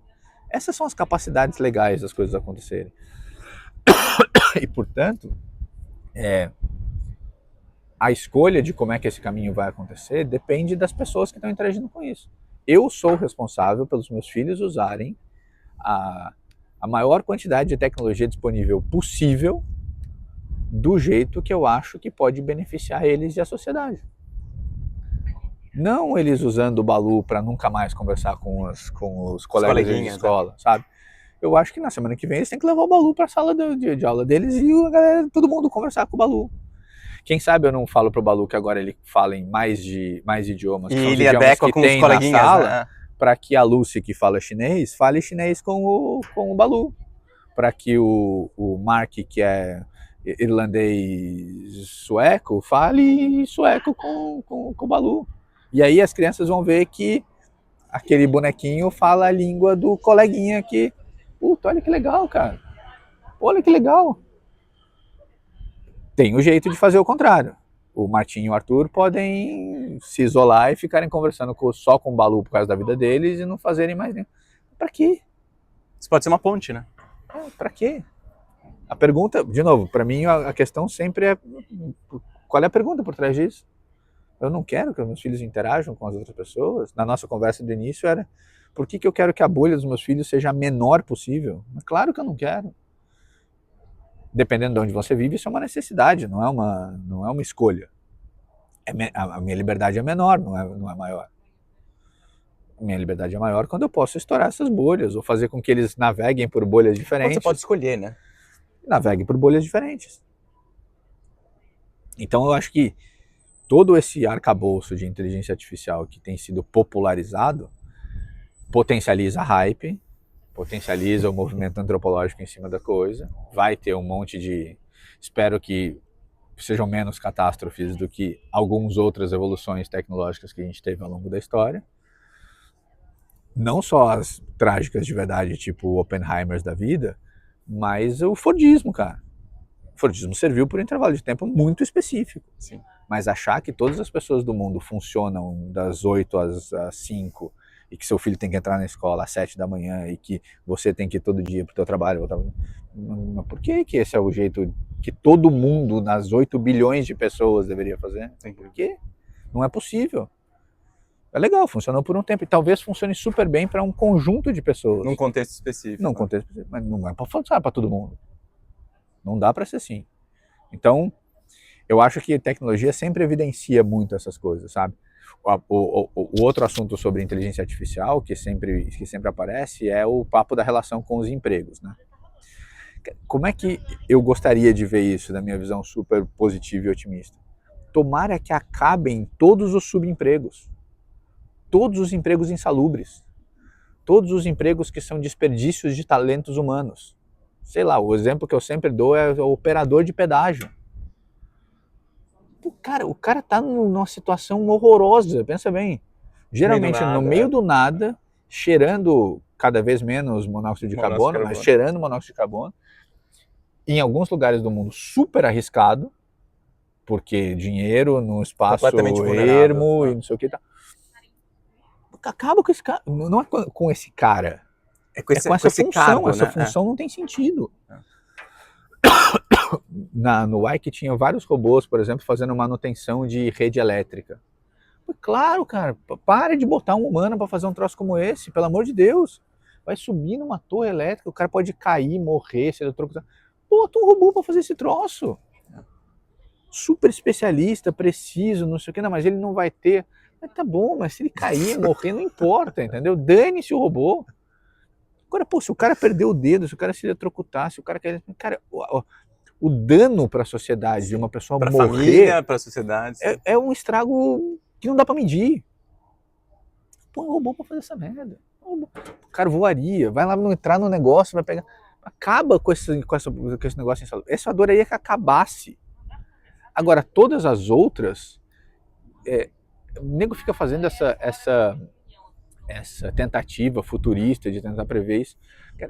Essas são as capacidades legais das coisas acontecerem. E, portanto, a escolha de como é que esse caminho vai acontecer depende das pessoas que estão interagindo com isso. Eu sou responsável pelos meus filhos usarem a maior quantidade de tecnologia disponível possível do jeito que eu acho que pode beneficiar eles e a sociedade. Não eles usando o Balu para nunca mais conversar com os colegas de escola, sabe? Eu acho que na semana que vem eles têm que levar o Balu para a sala de aula deles e a galera, todo mundo conversar com o Balu. Quem sabe eu não falo pro Balu que agora ele fala em mais idiomas, E que são os ele idiomas adequa que com os tem na coleguinhas, sala, né? para que a Lucy, que fala chinês, fale chinês com o Balu. Para que o Mark, que é irlandês sueco, fale sueco com o Balu. E aí as crianças vão ver que aquele bonequinho fala a língua do coleguinha que... Puta, olha que legal, cara. Olha que legal. Tem o jeito de fazer o contrário. O Martim e o Arthur podem se isolar e ficarem conversando só com o Balu por causa da vida deles e não fazerem mais nenhum. Pra quê? Isso pode ser uma ponte, né? Pra quê? A pergunta, de novo, pra mim a questão sempre é: qual é a pergunta por trás disso? Eu não quero que os meus filhos interajam com as outras pessoas. Na nossa conversa do início era: por que eu quero que a bolha dos meus filhos seja a menor possível? Claro que eu não quero. Dependendo de onde você vive, isso é uma necessidade, não é uma escolha. A minha liberdade é menor, não é maior. A minha liberdade é maior quando eu posso estourar essas bolhas, ou fazer com que eles naveguem por bolhas diferentes. Quando você pode escolher, né? Naveguem por bolhas diferentes. Então eu acho que todo esse arcabouço de inteligência artificial que tem sido popularizado potencializa a hype, potencializa o movimento antropológico em cima da coisa, vai ter um monte de... Espero que sejam menos catástrofes do que algumas outras evoluções tecnológicas que a gente teve ao longo da história. Não só as trágicas de verdade, tipo o Oppenheimers da vida, mas o Fordismo, cara. O Fordismo serviu por um intervalo de tempo muito específico. Sim. Mas achar que todas as pessoas do mundo funcionam das 8 às 5 e que seu filho tem que entrar na escola às 7 da manhã e que você tem que ir todo dia pro teu trabalho, mas por que esse é o jeito que todo mundo, nas 8 bilhões de pessoas, deveria fazer? Por quê? Não é possível. É legal, funcionou por um tempo e talvez funcione super bem para um conjunto de pessoas. Num contexto específico. Num contexto específico, mas não é para funcionar para todo mundo. Não dá para ser assim. Então, eu acho que a tecnologia sempre evidencia muito essas coisas, sabe? O outro assunto sobre inteligência artificial que sempre aparece é o papo da relação com os empregos, né? Como é que eu gostaria de ver isso, da minha visão super positiva e otimista? Tomara que acabem todos os subempregos, todos os empregos insalubres, todos os empregos que são desperdícios de talentos humanos. Sei lá, o exemplo que eu sempre dou é o operador de pedágio. O cara tá numa situação horrorosa, pensa bem. Geralmente no meio do nada, cheirando cada vez menos monóxido de carbono, mas cheirando monóxido de carbono. Em alguns lugares do mundo super arriscado, porque dinheiro no espaço ermo e não sei o que. Tá. Acaba com esse cara, não é com esse cara, é com essa função, cargo, essa função não tem sentido. No Ike tinha vários robôs, por exemplo, fazendo manutenção de rede elétrica. Claro, cara, para de botar um humano para fazer um troço como esse, pelo amor de Deus. Vai subir numa torre elétrica, o cara pode cair, morrer, se eletrocutar. Bota um robô para fazer esse troço. Super especialista, preciso, não sei o que, não, mas ele não vai ter. Mas tá bom, mas se ele cair, morrer, não importa, entendeu? Dane-se o robô. Agora, pô, se o cara perder o dedo, se o cara se eletrocutar, se o cara cair... Cara, o dano para a sociedade de uma pessoa pra morrer... família, para a sociedade. É um estrago que não dá para medir. Põe um robô para fazer essa merda. O cara voaria, vai lá entrar no negócio, vai pegar... Acaba com esse negócio insalubre. Essa adoraria que acabasse. Agora, todas as outras... o nego fica fazendo essa tentativa futurista de tentar prever isso.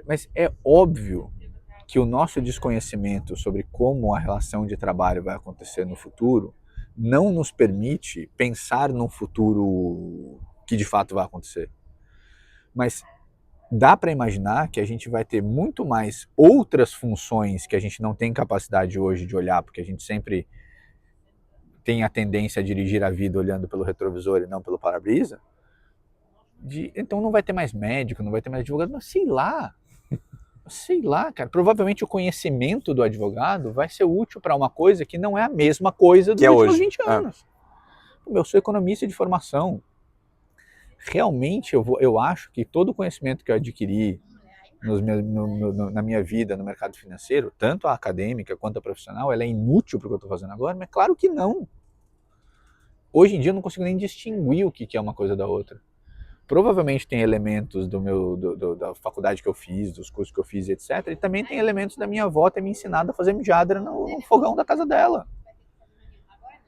Mas é óbvio que o nosso desconhecimento sobre como a relação de trabalho vai acontecer no futuro não nos permite pensar num futuro que de fato vai acontecer. Mas dá para imaginar que a gente vai ter muito mais outras funções que a gente não tem capacidade hoje de olhar, porque a gente sempre tem a tendência a dirigir a vida olhando pelo retrovisor e não pelo para-brisa. Então não vai ter mais médico, não vai ter mais advogado, mas sei lá, cara. Provavelmente o conhecimento do advogado vai ser útil para uma coisa que não é a mesma coisa dos últimos 20 anos. Eu sou economista de formação. Realmente eu acho que todo o conhecimento que eu adquiri na minha vida, no mercado financeiro, tanto a acadêmica quanto a profissional, ela é inútil para o que eu estou fazendo agora? Mas claro que não. Hoje em dia eu não consigo nem distinguir o que é uma coisa da outra. Provavelmente tem elementos da faculdade que eu fiz, dos cursos que eu fiz, etc. E também tem elementos da minha avó ter me ensinado a fazer mijadra no fogão da casa dela.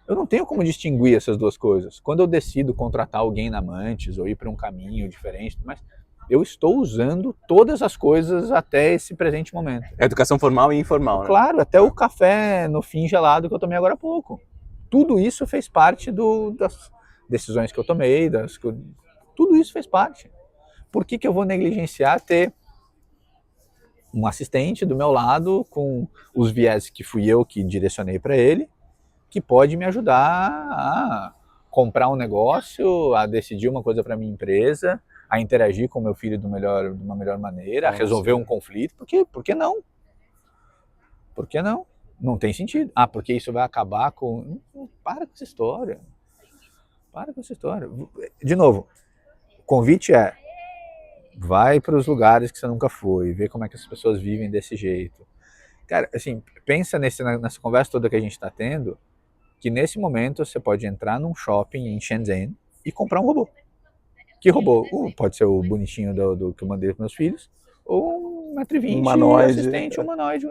Eu não tenho como distinguir essas duas coisas. Quando eu decido contratar alguém na Amantes ou ir para um caminho diferente, mas eu estou usando todas as coisas até esse presente momento. Educação formal e informal, né? Claro, até o café no fim gelado que eu tomei agora há pouco. Tudo isso fez parte das decisões que eu tomei, tudo isso fez parte. Por que eu vou negligenciar ter um assistente do meu lado com os viés que fui eu que direcionei para ele, que pode me ajudar a comprar um negócio, a decidir uma coisa para minha empresa, a interagir com meu filho de uma melhor maneira, a resolver um conflito? Por que não? Por que não? Não tem sentido. Ah, porque isso vai acabar com... Para com essa história. Para com essa história. De novo, o convite é: vai para os lugares que você nunca foi, vê como é que as pessoas vivem desse jeito. Cara, assim, pensa nessa conversa toda que a gente está tendo, que nesse momento você pode entrar num shopping em Shenzhen e comprar um robô. Que robô? Pode ser o bonitinho do que eu mandei para meus filhos, ou um 1,20 m, humanoide, assistente humanoide.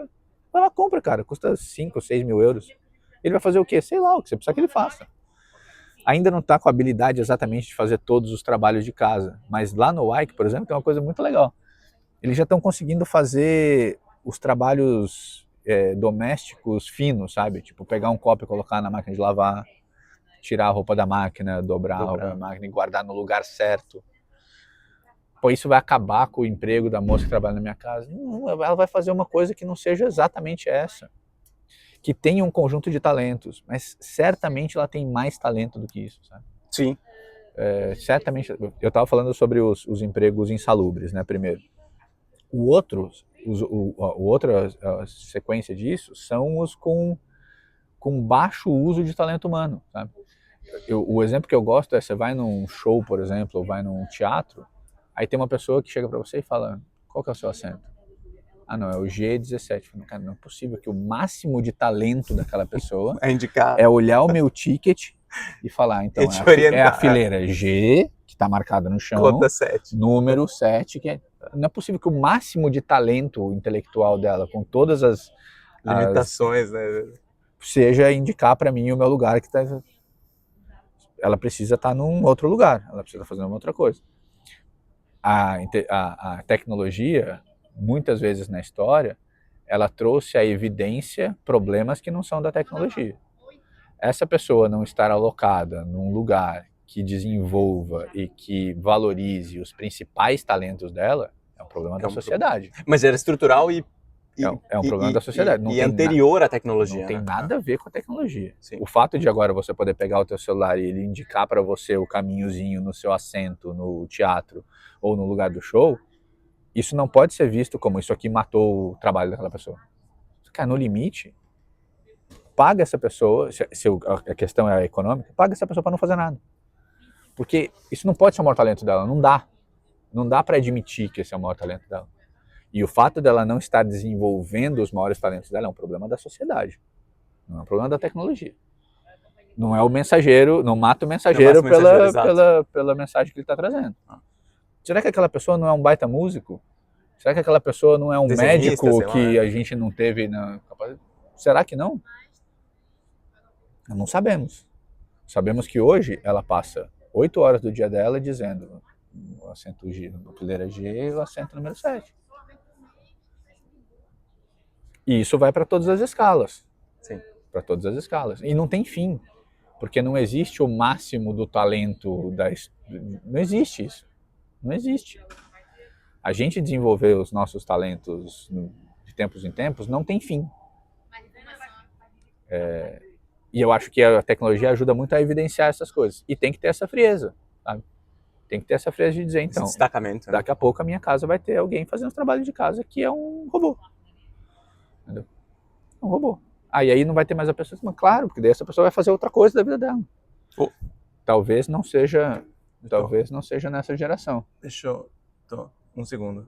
Vai lá, compra, cara, custa 5 ou 6 mil euros. Ele vai fazer o quê? Sei lá, o que você precisa que ele faça. Ainda não está com a habilidade exatamente de fazer todos os trabalhos de casa, mas lá no Ike, por exemplo, tem uma coisa muito legal. Eles já estão conseguindo fazer os trabalhos domésticos finos, sabe? Tipo, pegar um copo e colocar na máquina de lavar, tirar a roupa da máquina, dobrar a roupa da máquina e guardar no lugar certo. Pô, isso vai acabar com o emprego da moça que trabalha na minha casa? Não, ela vai fazer uma coisa que não seja exatamente essa. Que tenha um conjunto de talentos, mas certamente ela tem mais talento do que isso, sabe? Sim. Certamente, eu estava falando sobre os empregos insalubres, né, primeiro. Outra sequência disso são os com baixo uso de talento humano, sabe? O exemplo que eu gosto é: você vai num show, por exemplo, ou vai num teatro, aí tem uma pessoa que chega para você e fala: qual que é o seu assento? Ah, não, é o G17. Cara, não é possível que o máximo de talento daquela pessoa é olhar o meu ticket e falar: então, é a fileira G, que está marcada no chão, número 7, não é possível que o máximo de talento intelectual dela, com todas as limitações, né, seja indicar para mim o meu lugar, que ela precisa estar num outro lugar, ela precisa fazer uma outra coisa. A tecnologia, muitas vezes na história, ela trouxe à evidência problemas que não são da tecnologia. Essa pessoa não estar alocada num lugar que desenvolva e que valorize os principais talentos dela é um problema da sociedade. Mas era estrutural e é um problema da sociedade. Não tem anterior à tecnologia. Não tem nada a ver com a tecnologia. Sim. O fato de agora você poder pegar o teu celular e ele indicar para você o caminhozinho no seu assento, no teatro ou no lugar do show, isso não pode ser visto como isso aqui matou o trabalho daquela pessoa. Cara, no limite, paga essa pessoa, se a questão é econômica, paga essa pessoa para não fazer nada. Porque isso não pode ser o maior talento dela, não dá. Não dá para admitir que esse é o maior talento dela. E o fato dela não estar desenvolvendo os maiores talentos dela é um problema da sociedade. Não é um problema da tecnologia. Não é o mensageiro, não mata o mensageiro pela mensagem que ele está trazendo. Será que aquela pessoa não é um baita músico? Será que aquela pessoa não é um médico que a gente não teve na capacidade? Será que não? Não sabemos. Sabemos que hoje ela passa 8 horas do dia dela dizendo o assento G, a fileira G e o assento número 7. E isso vai para todas as escalas. Sim. Para todas as escalas. E não tem fim. Porque não existe o máximo do talento. Não existe isso. Não existe. A gente desenvolver os nossos talentos de tempos em tempos não tem fim. E eu acho que a tecnologia ajuda muito a evidenciar essas coisas. E tem que ter essa frieza, sabe? Tem que ter essa frieza de dizer, então, destacamento, né? Daqui a pouco a minha casa vai ter alguém fazendo os trabalhos de casa que é um robô. Entendeu? Um robô. Aí não vai ter mais a pessoa, mas claro, porque daí essa pessoa vai fazer outra coisa da vida dela. Talvez não seja nessa geração. Deixa eu... um segundo.